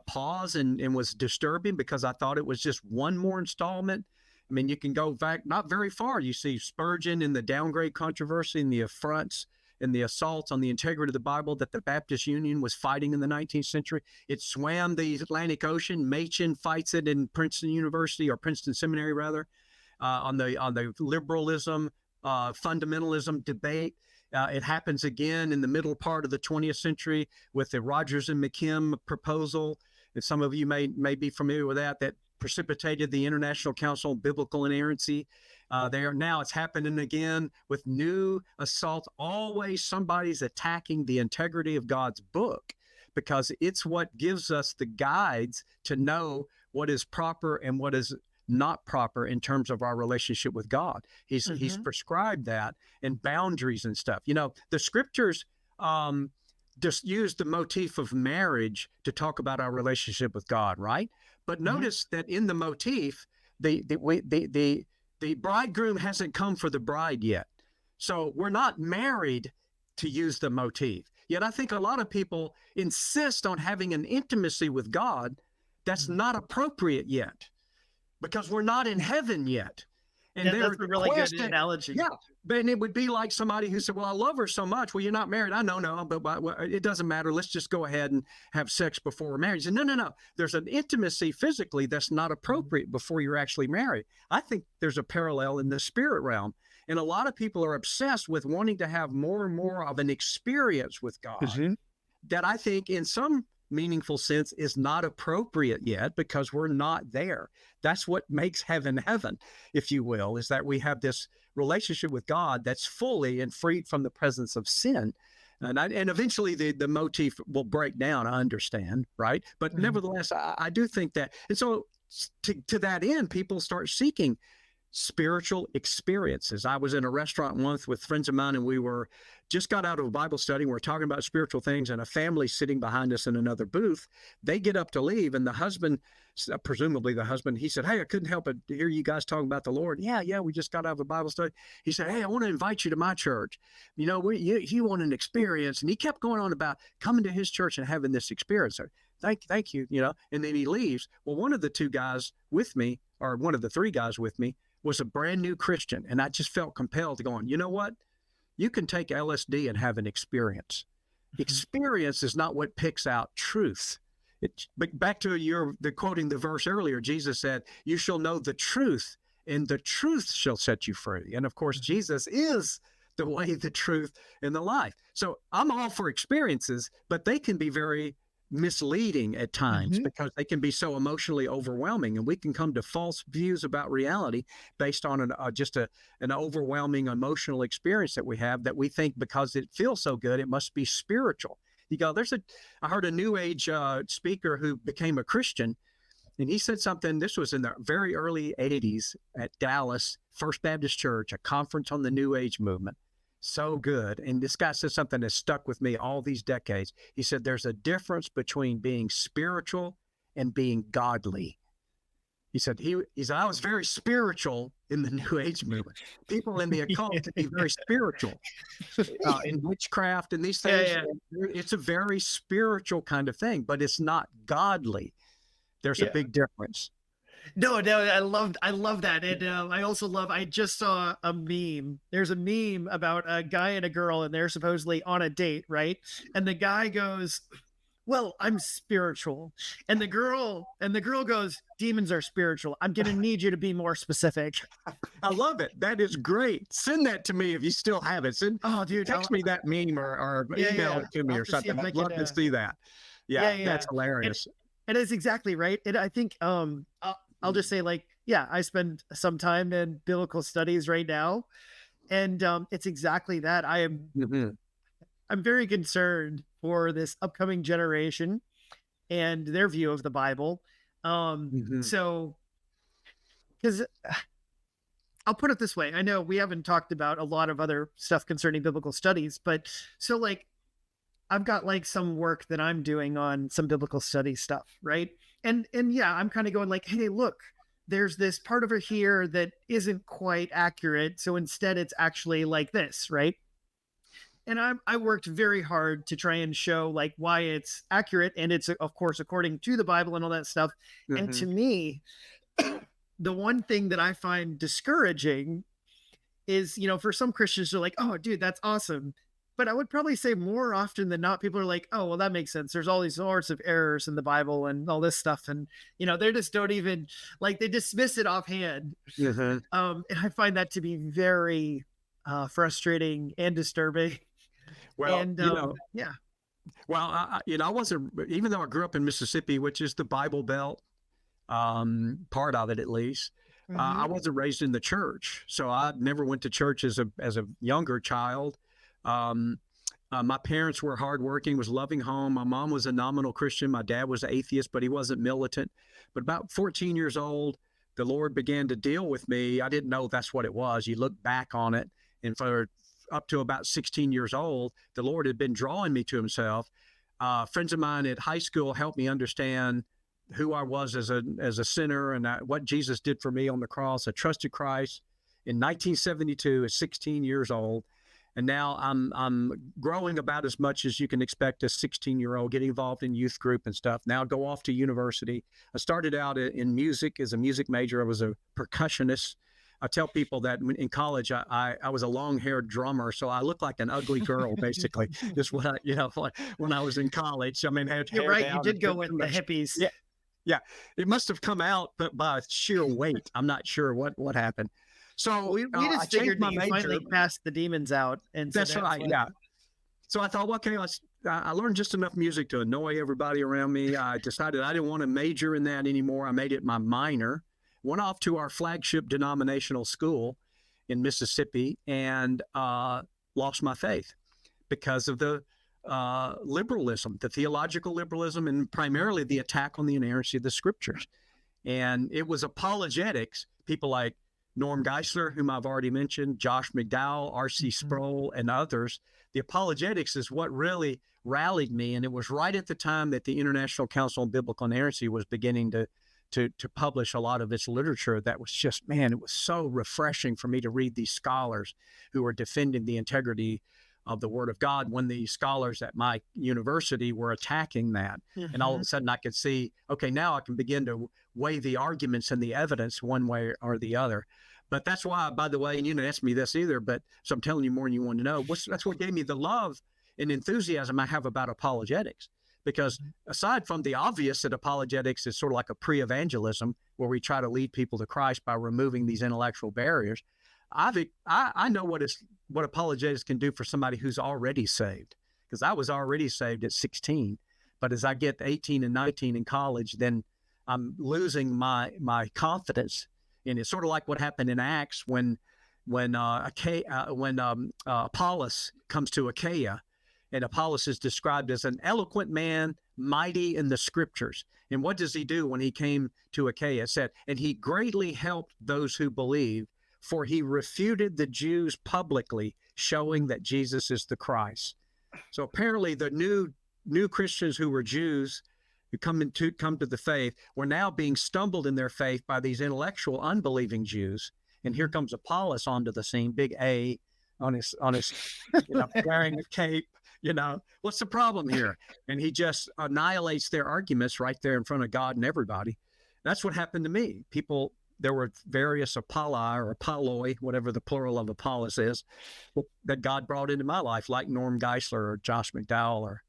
pause and was disturbing, because I thought it was just one more installment. I mean, you can go back not very far. You see Spurgeon in the downgrade controversy and the affronts and the assaults on the integrity of the Bible that the Baptist Union was fighting in the 19th century. It swam the Atlantic Ocean. Machen fights it in Princeton University, or Princeton Seminary rather, on the liberalism, fundamentalism debate. It happens again in the middle part of the 20th century with the Rogers and McKim proposal. And some of you may be familiar with that precipitated the International Council on Biblical Inerrancy. Now it's happening again with new assaults. Always somebody's attacking the integrity of God's book, because it's what gives us the guides to know what is proper and what is not proper in terms of our relationship with God. He's prescribed that, and boundaries and stuff. The scriptures just use the motif of marriage to talk about our relationship with God, right? But notice that in the motif, the bridegroom hasn't come for the bride yet. So we're not married to use the motif. Yet I think a lot of people insist on having an intimacy with God that's not appropriate yet, because we're not in heaven yet. And that's a really good analogy. Yeah, but it would be like somebody who said, well, I love her so much. Well, you're not married. I know, but it doesn't matter. Let's just go ahead and have sex before we're married. Said, no. There's an intimacy physically that's not appropriate before you're actually married. I think there's a parallel in the spirit realm. And a lot of people are obsessed with wanting to have more and more of an experience with God that I think in some meaningful sense is not appropriate yet, because we're not there. That's what makes heaven heaven, if you will, is that we have this relationship with God that's fully and freed from the presence of sin. And eventually the motif will break down, I understand, right? But nevertheless, I do think that. And so to that end, people start seeking spiritual experiences. I was in a restaurant once with friends of mine, and we just got out of a Bible study. We're talking about spiritual things, and a family sitting behind us in another booth. They get up to leave, and the husband, presumably the husband, he said, hey, I couldn't help but hear you guys talking about the Lord. Yeah, we just got out of a Bible study. He said, hey, I want to invite you to my church. You want an experience. And he kept going on about coming to his church and having this experience. So, thank you, and then he leaves. Well, one of the two guys with me, or one of the three guys with me, was a brand new Christian. And I just felt compelled to go on, you know what? You can take LSD and have an experience. Experience is not what picks out truth. But back to the quoting the verse earlier, Jesus said, you shall know the truth, and the truth shall set you free. And of course, Jesus is the way, the truth, and the life. So I'm all for experiences, but they can be very misleading at times because they can be so emotionally overwhelming, and we can come to false views about reality based on an overwhelming emotional experience that we have, that we think because it feels so good, it must be spiritual. I heard a New Age speaker who became a Christian, and he said something. This was in the very early 80s at Dallas First Baptist Church, a conference on the New Age movement. So good. And this guy said something that stuck with me all these decades. He said, there's a difference between being spiritual and being godly. He said, I was very spiritual in the New Age movement. People in the occult can be very spiritual in witchcraft and these things. It's a very spiritual kind of thing, but it's not godly. There's a big difference. No, I love that. And I just saw a meme. There's a meme about a guy and a girl, and they're supposedly on a date, right? And the guy goes, well, I'm spiritual. And the girl goes, demons are spiritual. I'm going to need you to be more specific. I love it. That is great. Send that to me if you still have it. Text me that meme or email it to me or something. I'd love to see that. Yeah, that's hilarious. And it's exactly right. And I think, I'll just say, I spend some time in biblical studies right now, and it's exactly that. I'm very concerned for this upcoming generation and their view of the Bible. So, because I'll put it this way, I know we haven't talked about a lot of other stuff concerning biblical studies, but so I've got some work that I'm doing on some biblical study stuff, right? And yeah, I'm kind of going hey, look, there's this part over here that isn't quite accurate. So instead it's actually like this, right? And I worked very hard to try and show why it's accurate. And it's, of course, according to the Bible and all that stuff. And to me, the one thing that I find discouraging is, for some Christians, they're oh, dude, that's awesome. But I would probably say more often than not, people are oh, well, that makes sense. There's all these sorts of errors in the Bible and all this stuff. And, they just don't even they dismiss it offhand. And I find that to be very frustrating and disturbing. Well, And yeah. Well, I wasn't, even though I grew up in Mississippi, which is the Bible Belt, part of it at least. I wasn't raised in the church, so I never went to church as a younger child. My parents were hardworking, was a loving home. My mom was a nominal Christian. My dad was an atheist, but he wasn't militant. But about 14 years old, the Lord began to deal with me. I didn't know that's what it was. You look back on it, and for up to about 16 years old, the Lord had been drawing me to himself. Friends of mine at high school helped me understand who I was as a sinner and what Jesus did for me on the cross. I trusted Christ in 1972 at 16 years old. And now I'm growing about as much as you can expect a 16-year-old, getting involved in youth group and stuff. Now go off to university. I started out in music as a music major. I was a percussionist. I tell people that in college, I was a long-haired drummer, so I looked like an ugly girl, basically. Just when I was in college. I mean, had You're hair right. down You did and go with the hippies. Yeah, yeah. It must have come out, but by sheer weight. I'm not sure what happened. So We I just changed figured my that you major. finally passed the demons out, and so That's right. what- Yeah. So I thought, okay, I learned just enough music to annoy everybody around me. I decided I didn't want to major in that anymore. I made it my minor. Went off to our flagship denominational school in Mississippi and lost my faith because of the liberalism, the theological liberalism, and primarily the attack on the inerrancy of the scriptures. And it was apologetics, people like Norm Geisler, whom I've already mentioned, Josh McDowell, R.C. Sproul, and others. The apologetics is what really rallied me. And it was right at the time that the International Council on Biblical Inerrancy was beginning to publish a lot of its literature. That was just, man, it was so refreshing for me to read these scholars who were defending the integrity of the Word of God when the scholars at my university were attacking that. And all of a sudden I could see, okay, now I can begin to weigh the arguments and the evidence one way or the other. But that's why, by the way, and you didn't ask me this either, but so I'm telling you more than you want to know. That's what gave me the love and enthusiasm I have about apologetics. Because aside from the obvious that apologetics is sort of like a pre-evangelism where we try to lead people to Christ by removing these intellectual barriers, I know what apologetics can do for somebody who's already saved. Because I was already saved at 16, but as I get 18 and 19 in college, then I'm losing my confidence. And it's sort of like what happened in Acts when Apollos comes to Achaia. And Apollos is described as an eloquent man, mighty in the scriptures. And what does he do when he came to Achaia? It said, and he greatly helped those who believed, for he refuted the Jews publicly, showing that Jesus is the Christ. So apparently the new Christians who were Jews who come to the faith were now being stumbled in their faith by these intellectual unbelieving Jews. And here comes Apollos onto the scene, big A on his wearing a cape. What's the problem here? And he just annihilates their arguments right there in front of God and everybody. That's what happened to me. There were various Apolli or Apolloi, whatever the plural of Apollos is, that God brought into my life, like Norm Geisler or Josh McDowell or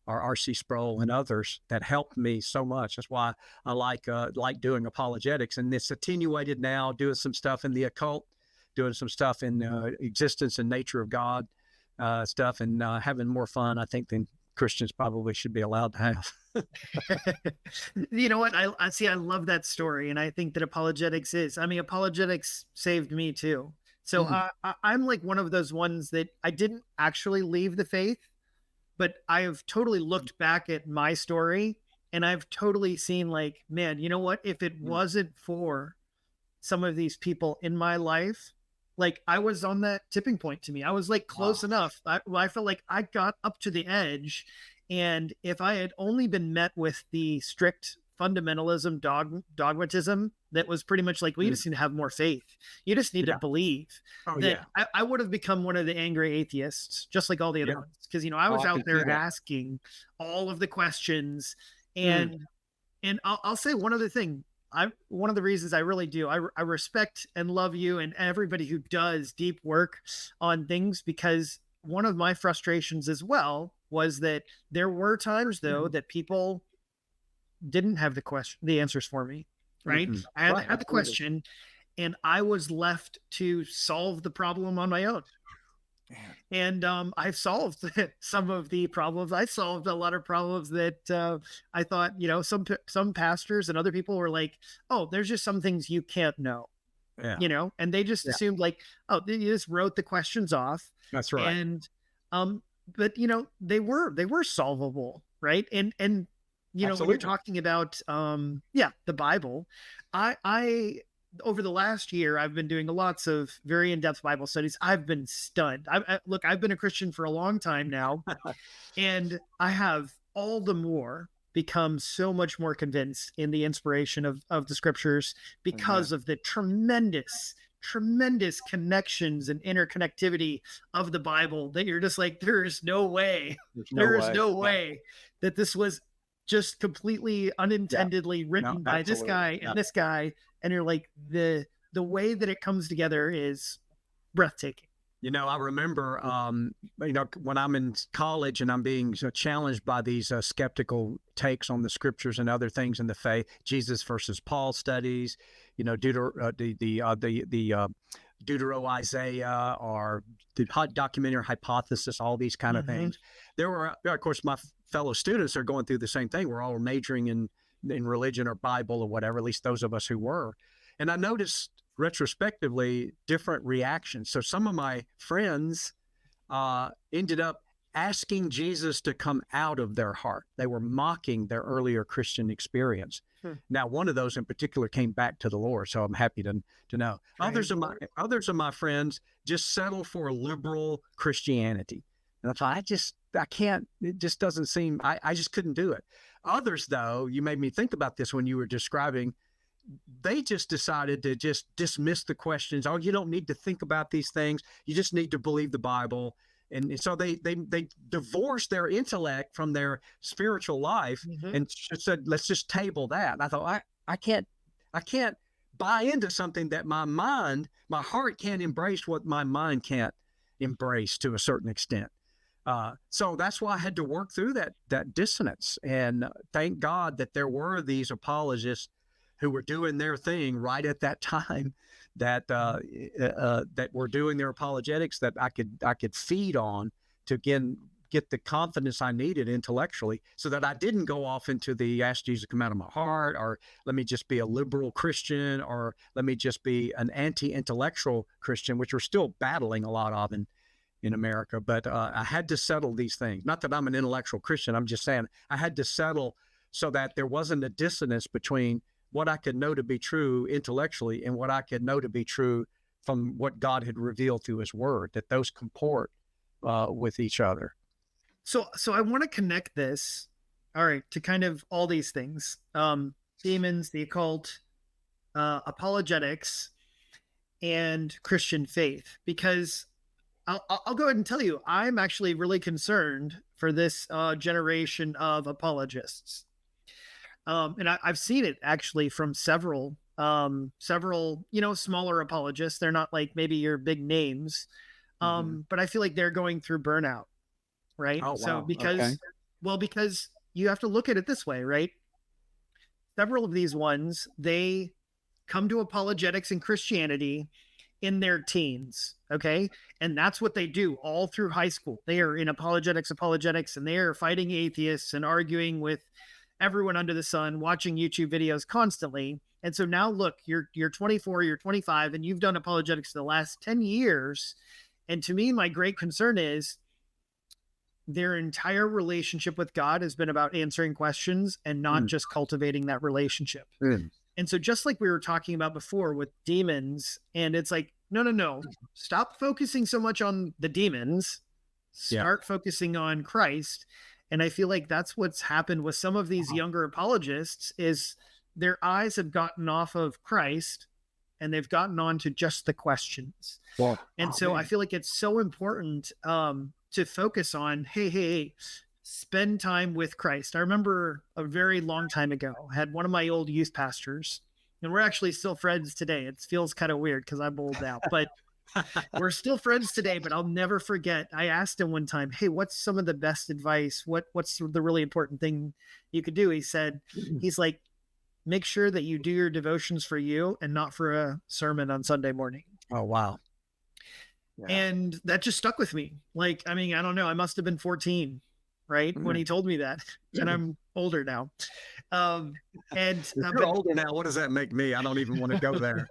R.C. Sproul and others that helped me so much. That's why I like doing apologetics. And it's attenuated now, doing some stuff in the occult, doing some stuff in existence and nature of God. Stuff and having more fun, I think, than Christians probably should be allowed to have. You know what? I see. I love that story. And I think that apologetics saved me too. So I'm like one of those ones that I didn't actually leave the faith, but I have totally looked back at my story and I've totally seen like, man, you know what? If it wasn't for some of these people in my life, like I was on that tipping point to me. I was like close enough. I felt like I got up to the edge. And if I had only been met with the strict fundamentalism, dogmatism, that was pretty much like, well, you just need to have more faith. You just need to believe that I would have become one of the angry atheists, just like all the other ones. Because, I was out there asking all of the questions. And I'll say one other thing. One of the reasons I really do, I respect and love you and everybody who does deep work on things, because one of my frustrations as well was that there were times though that people didn't have the answers for me, right? I had the question and I was left to solve the problem on my own. And I've solved some of the problems. I solved a lot of problems that I thought, some pastors and other people were like, oh, there's just some things you can't know, and they just assumed like, oh, they just wrote the questions off. That's right. And, but they were solvable. Right. And, when you're talking about, the Bible, I over the last year, I've been doing lots of very in-depth Bible studies. I've been stunned. I've been a Christian for a long time now, and I have all the more become so much more convinced in the inspiration of the scriptures because of the tremendous connections and interconnectivity of the Bible that you're just like, there is no way that this was just completely unintendedly written by this guy and this guy. And you're like, the way that it comes together is breathtaking. I remember, when I'm in college and I'm being challenged by these skeptical takes on the scriptures and other things in the faith, Jesus versus Paul studies, Deutero Isaiah, or the documentary hypothesis, all these kind of things. There were, of course, my fellow students are going through the same thing. We're all majoring in religion or Bible or whatever, at least those of us who were. And I noticed retrospectively different reactions. So some of my friends ended up asking Jesus to come out of their heart. They were mocking their earlier Christian experience. Now, one of those in particular came back to the Lord, so I'm happy to know. Others of my friends just settled for liberal Christianity. And I thought, I can't, it just doesn't seem, I just couldn't do it. Others, though, you made me think about this when you were describing, they just decided to just dismiss the questions. Oh, you don't need to think about these things. You just need to believe the Bible. And so they divorced their intellect from their spiritual life and said, let's just table that. And I thought, I can't buy into something that my heart can't embrace what my mind can't embrace to a certain extent. So that's why I had to work through that dissonance. And thank God that there were these apologists who were doing their thing right at that time, that were doing their apologetics that I could feed on to again get the confidence I needed intellectually, so that I didn't go off into the ask Jesus to come out of my heart, or let me just be a liberal Christian, or let me just be an anti-intellectual Christian, which we're still battling a lot of in America. But I had to settle these things. Not that I'm an intellectual Christian. I'm just saying I had to settle so that there wasn't a dissonance between what I could know to be true intellectually and what I could know to be true from what God had revealed through his word, that those comport with each other. So I want to connect this, all right, to kind of all these things, demons, the occult, apologetics, and Christian faith, because I'll go ahead and tell you, I'm actually really concerned for this generation of apologists. And I've seen it actually from several, smaller apologists. They're not like maybe your big names, but I feel like they're going through burnout, right? Oh, wow. So because you have to look at it this way, right? Several of these ones, they come to apologetics and Christianity in their teens, okay? And that's what they do all through high school. They are in apologetics, and they are fighting atheists and arguing with everyone under the sun, watching YouTube videos constantly. And so now look, you're 24, you're 25, and you've done apologetics for the last 10 years. And to me, my great concern is their entire relationship with God has been about answering questions and not just cultivating that relationship. And so just like we were talking about before with demons, and it's like, no, stop focusing so much on the demons, start focusing on Christ. And I feel like that's what's happened with some of these younger apologists, is their eyes have gotten off of Christ and they've gotten on to just the questions. So I feel like it's so important to focus on, hey, spend time with Christ. I remember a very long time ago, I had one of my old youth pastors, and we're actually still friends today. It feels kind of weird because I'm old now, but we're still friends today. But I'll never forget, I asked him one time, hey, what's some of the best advice? What's the really important thing you could do? He said, he's like, make sure that you do your devotions for you and not for a sermon on Sunday morning. Oh, wow. Yeah. And that just stuck with me. Like, I mean, I don't know, I must have been 14, right? When he told me that, and I'm older now. And If you're older now, what does that make me? I don't even want to go there.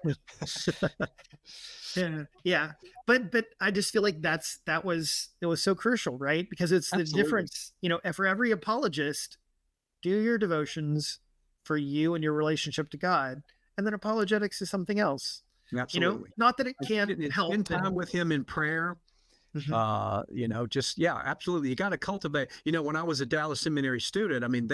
yeah. But I just feel like it was so crucial, right? Because it's the difference, you know, for every apologist, do your devotions for you and your relationship to God. And then apologetics is something else. Absolutely. You know, not that it can't help. Spend time with him in prayer. You know, just, yeah, absolutely. You got to cultivate, you know, when I was a Dallas Seminary student, I mean,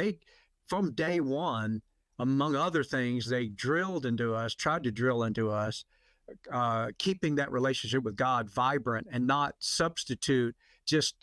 from day one, among other things, they tried to drill into us, keeping that relationship with God vibrant and not substitute just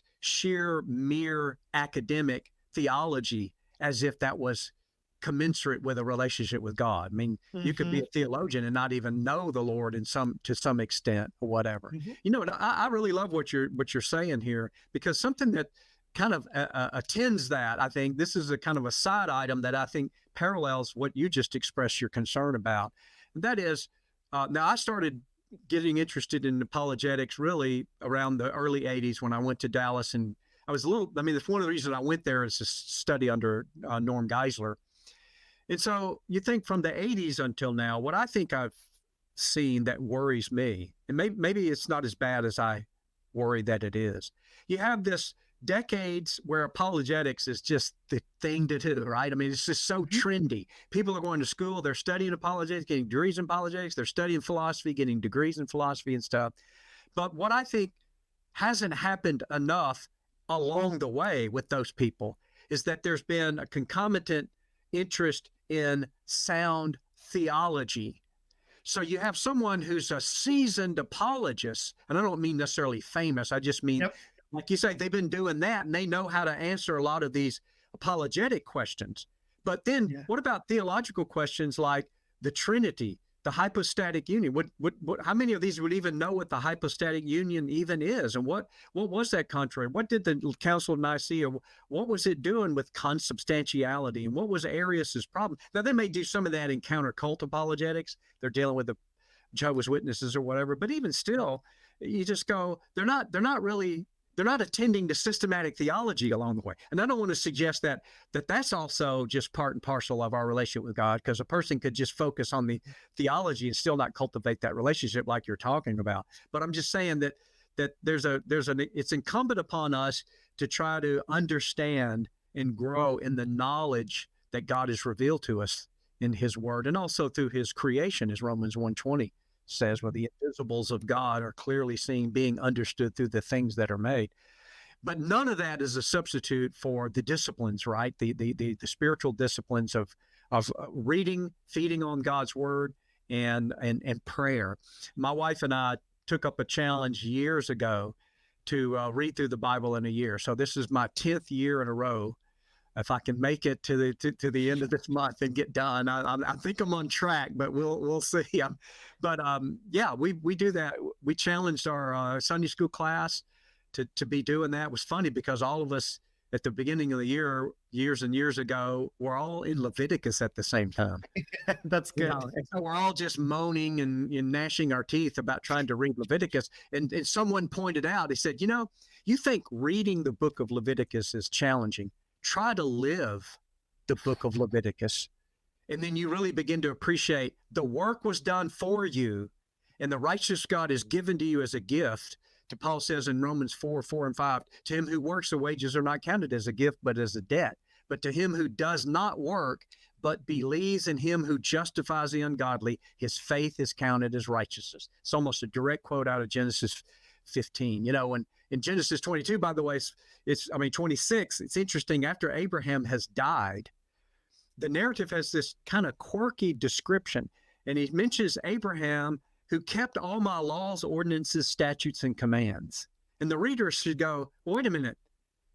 mere academic theology as if that was commensurate with a relationship with God. I mean, you could be a theologian and not even know the Lord to some extent or whatever. You know, I really love what you're saying here, because something that kind of attends that, I think this is a kind of a side item that I think parallels what you just expressed your concern about. And that is, now I started getting interested in apologetics really around the early 80s when I went to Dallas, and it's one of the reasons I went there is to study under Norm Geisler. And so you think from the 80s until now, what I think I've seen that worries me, and maybe it's not as bad as I worry that it is. You have this decades where apologetics is just the thing to do, right? I mean, it's just so trendy. People are going to school, they're studying apologetics, getting degrees in apologetics, they're studying philosophy, getting degrees in philosophy and stuff. But what I think hasn't happened enough along the way with those people is that there's been a concomitant interest in sound theology. So you have someone who's a seasoned apologist, and I don't mean necessarily famous, I just mean, like you say, they've been doing that and they know how to answer a lot of these apologetic questions. But then what about theological questions like the Trinity, the hypostatic union? How many of these would even know what the hypostatic union even is? And what was that contrary? What did the Council of Nicaea, what was it doing with consubstantiality? And what was Arius's problem? Now, they may do some of that in counter-cult apologetics. They're dealing with the Jehovah's Witnesses or whatever. But even still, you just go, they're not attending to systematic theology along the way. And I don't want to suggest that's also just part and parcel of our relationship with God, because a person could just focus on the theology and still not cultivate that relationship like you're talking about. But I'm just saying that it's incumbent upon us to try to understand and grow in the knowledge that God has revealed to us in his word, and also through his creation, as Romans 1:20 says, where the invisibles of God are clearly seen, being understood through the things that are made. But none of that is a substitute for the disciplines, right? The spiritual disciplines of reading, feeding on God's word, and prayer. My wife and I took up a challenge years ago to read through the Bible in a year. So this is my 10th year in a row. If I can make it to the end of this month and get done, I think I'm on track, but we'll see. We do that. We challenged our Sunday school class to be doing that. It was funny because all of us at the beginning of the year, years and years ago, were all in Leviticus at the same time. That's good. And so we're all just moaning and gnashing our teeth about trying to read Leviticus. And someone pointed out, he said, you think reading the book of Leviticus is challenging. Try to live the book of Leviticus. And then you really begin to appreciate the work was done for you, and the righteous God is given to you as a gift. Paul says in Romans 4:4-5, to him who works, the wages are not counted as a gift, but as a debt. But to him who does not work, but believes in him who justifies the ungodly, his faith is counted as righteousness. It's almost a direct quote out of Genesis 15. And in Genesis 22, by the way, 26, it's interesting. After Abraham has died, the narrative has this kind of quirky description. And he mentions Abraham, who kept all my laws, ordinances, statutes, and commands. And the reader should go, well, wait a minute.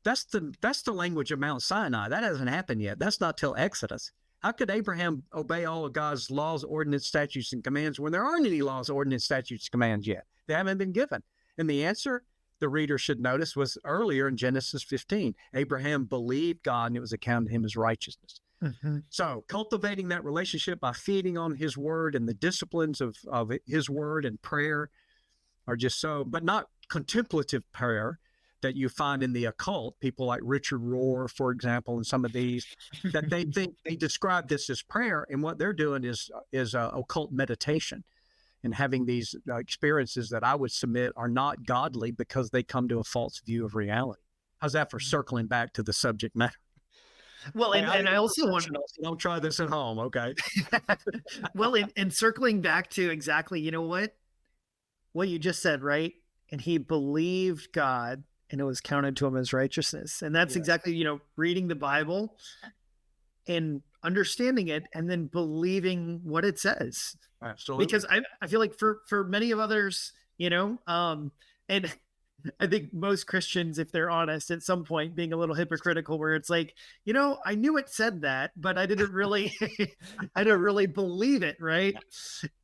That's the language of Mount Sinai. That hasn't happened yet. That's not till Exodus. How could Abraham obey all of God's laws, ordinance, statutes, and commands when there aren't any laws, ordinance, statutes, commands yet? They haven't been given. And the answer, the reader should notice, was earlier in Genesis 15. Abraham believed God, and it was accounted to him as righteousness. So cultivating that relationship by feeding on his word and the disciplines of his word and prayer are just so, but not contemplative prayer that you find in the occult. People like Richard Rohr, for example, and some of these, that they think they describe this as prayer, and what they're doing is occult meditation, and having these experiences that I would submit are not godly because they come to a false view of reality. How's that for circling back to the subject matter? Well, and I also want to don't try this at home, okay? Well, and circling back to exactly, you know what you just said, right? And he believed God, and it was counted to him as righteousness. And that's exactly, reading the Bible and understanding it, and then believing what it says. Absolutely. Because I feel like for many of others, and I think most Christians, if they're honest, at some point being a little hypocritical, where it's like, I knew it said that, but I didn't really, I didn't really believe it, right?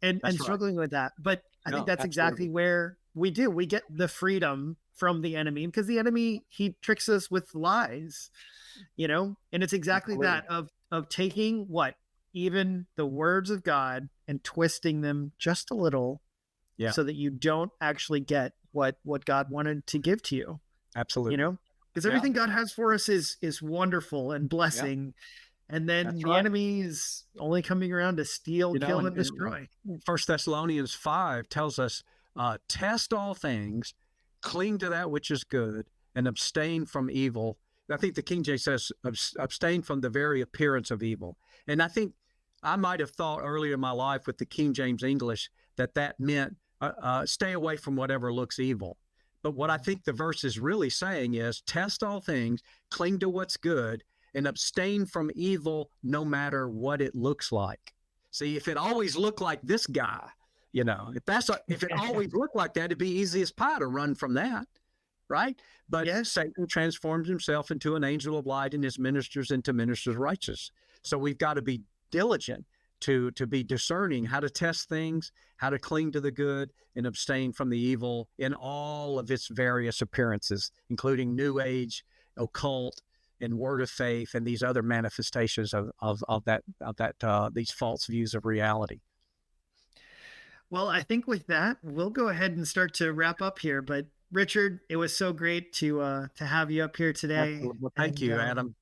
And struggling with that. But I think that's exactly where we get the freedom from the enemy, because the enemy, he tricks us with lies, and it's exactly that of taking even the words of God and twisting them just a little, so that you don't actually get what God wanted to give to you. Absolutely. Because everything God has for us is wonderful and blessing. And then the enemy is only coming around to steal, kill, and destroy. 1 Thessalonians 5 tells us, test all things, cling to that which is good, and abstain from evil. I think the King James says, abstain from the very appearance of evil. And I think I might have thought earlier in my life with the King James English that meant stay away from whatever looks evil. But what I think the verse is really saying is test all things, cling to what's good, and abstain from evil no matter what it looks like. See, if it always looked like this guy, if it always looked like that, it'd be easy as pie to run from that, right? But Satan transforms himself into an angel of light and his ministers into ministers of righteousness. So we've got to be diligent to be discerning how to test things, how to cling to the good, and abstain from the evil in all of its various appearances, including New Age, occult, and word of faith, and these other manifestations of these false views of reality. Well, I think with that, we'll go ahead and start to wrap up here. But Richard, it was so great to have you up here today. Well, thank you, Adam.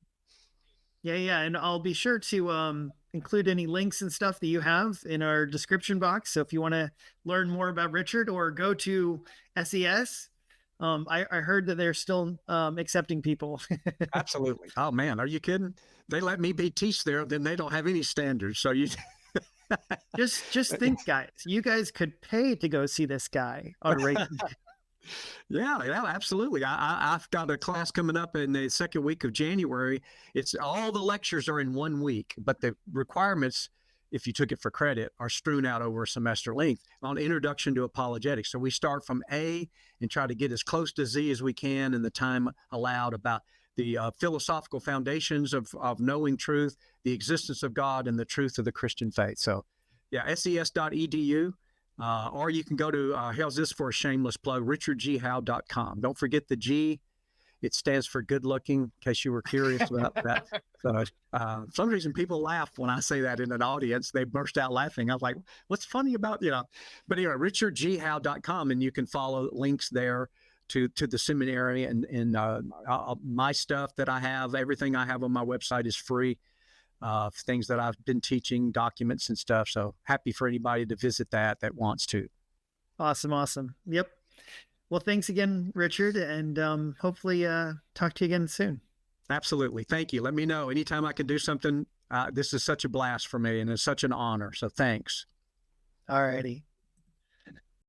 Yeah, and I'll be sure to include any links and stuff that you have in our description box. So if you want to learn more about Richard or go to SES, I heard that they're still accepting people. Absolutely. Oh man, are you kidding? They let me teach there, then they don't have any standards. So you just think, guys, you guys could pay to go see this guy on a regular. Yeah, absolutely. I've got a class coming up in the second week of January. It's all the lectures are in 1 week, but the requirements, if you took it for credit, are strewn out over a semester length on Introduction to Apologetics. So we start from A and try to get as close to Z as we can in the time allowed about the philosophical foundations of knowing truth, the existence of God, and the truth of the Christian faith. So yeah, ses.edu. Or you can go to, how's this for a shameless plug, richardghowe.com. Don't forget the G. It stands for good looking, in case you were curious about that. So, for some reason people laugh when I say that in an audience. They burst out laughing. I was like, what's funny about, but anyway, richardghowe.com, and you can follow links there to the seminary and my stuff that I have. Everything I have on my website is free. Things that I've been teaching, documents and stuff. So happy for anybody to visit that wants to. Awesome. Yep. Well, thanks again, Richard, and hopefully talk to you again soon. Absolutely. Thank you. Let me know anytime I can do something. This is such a blast for me, and it's such an honor. So thanks. All righty.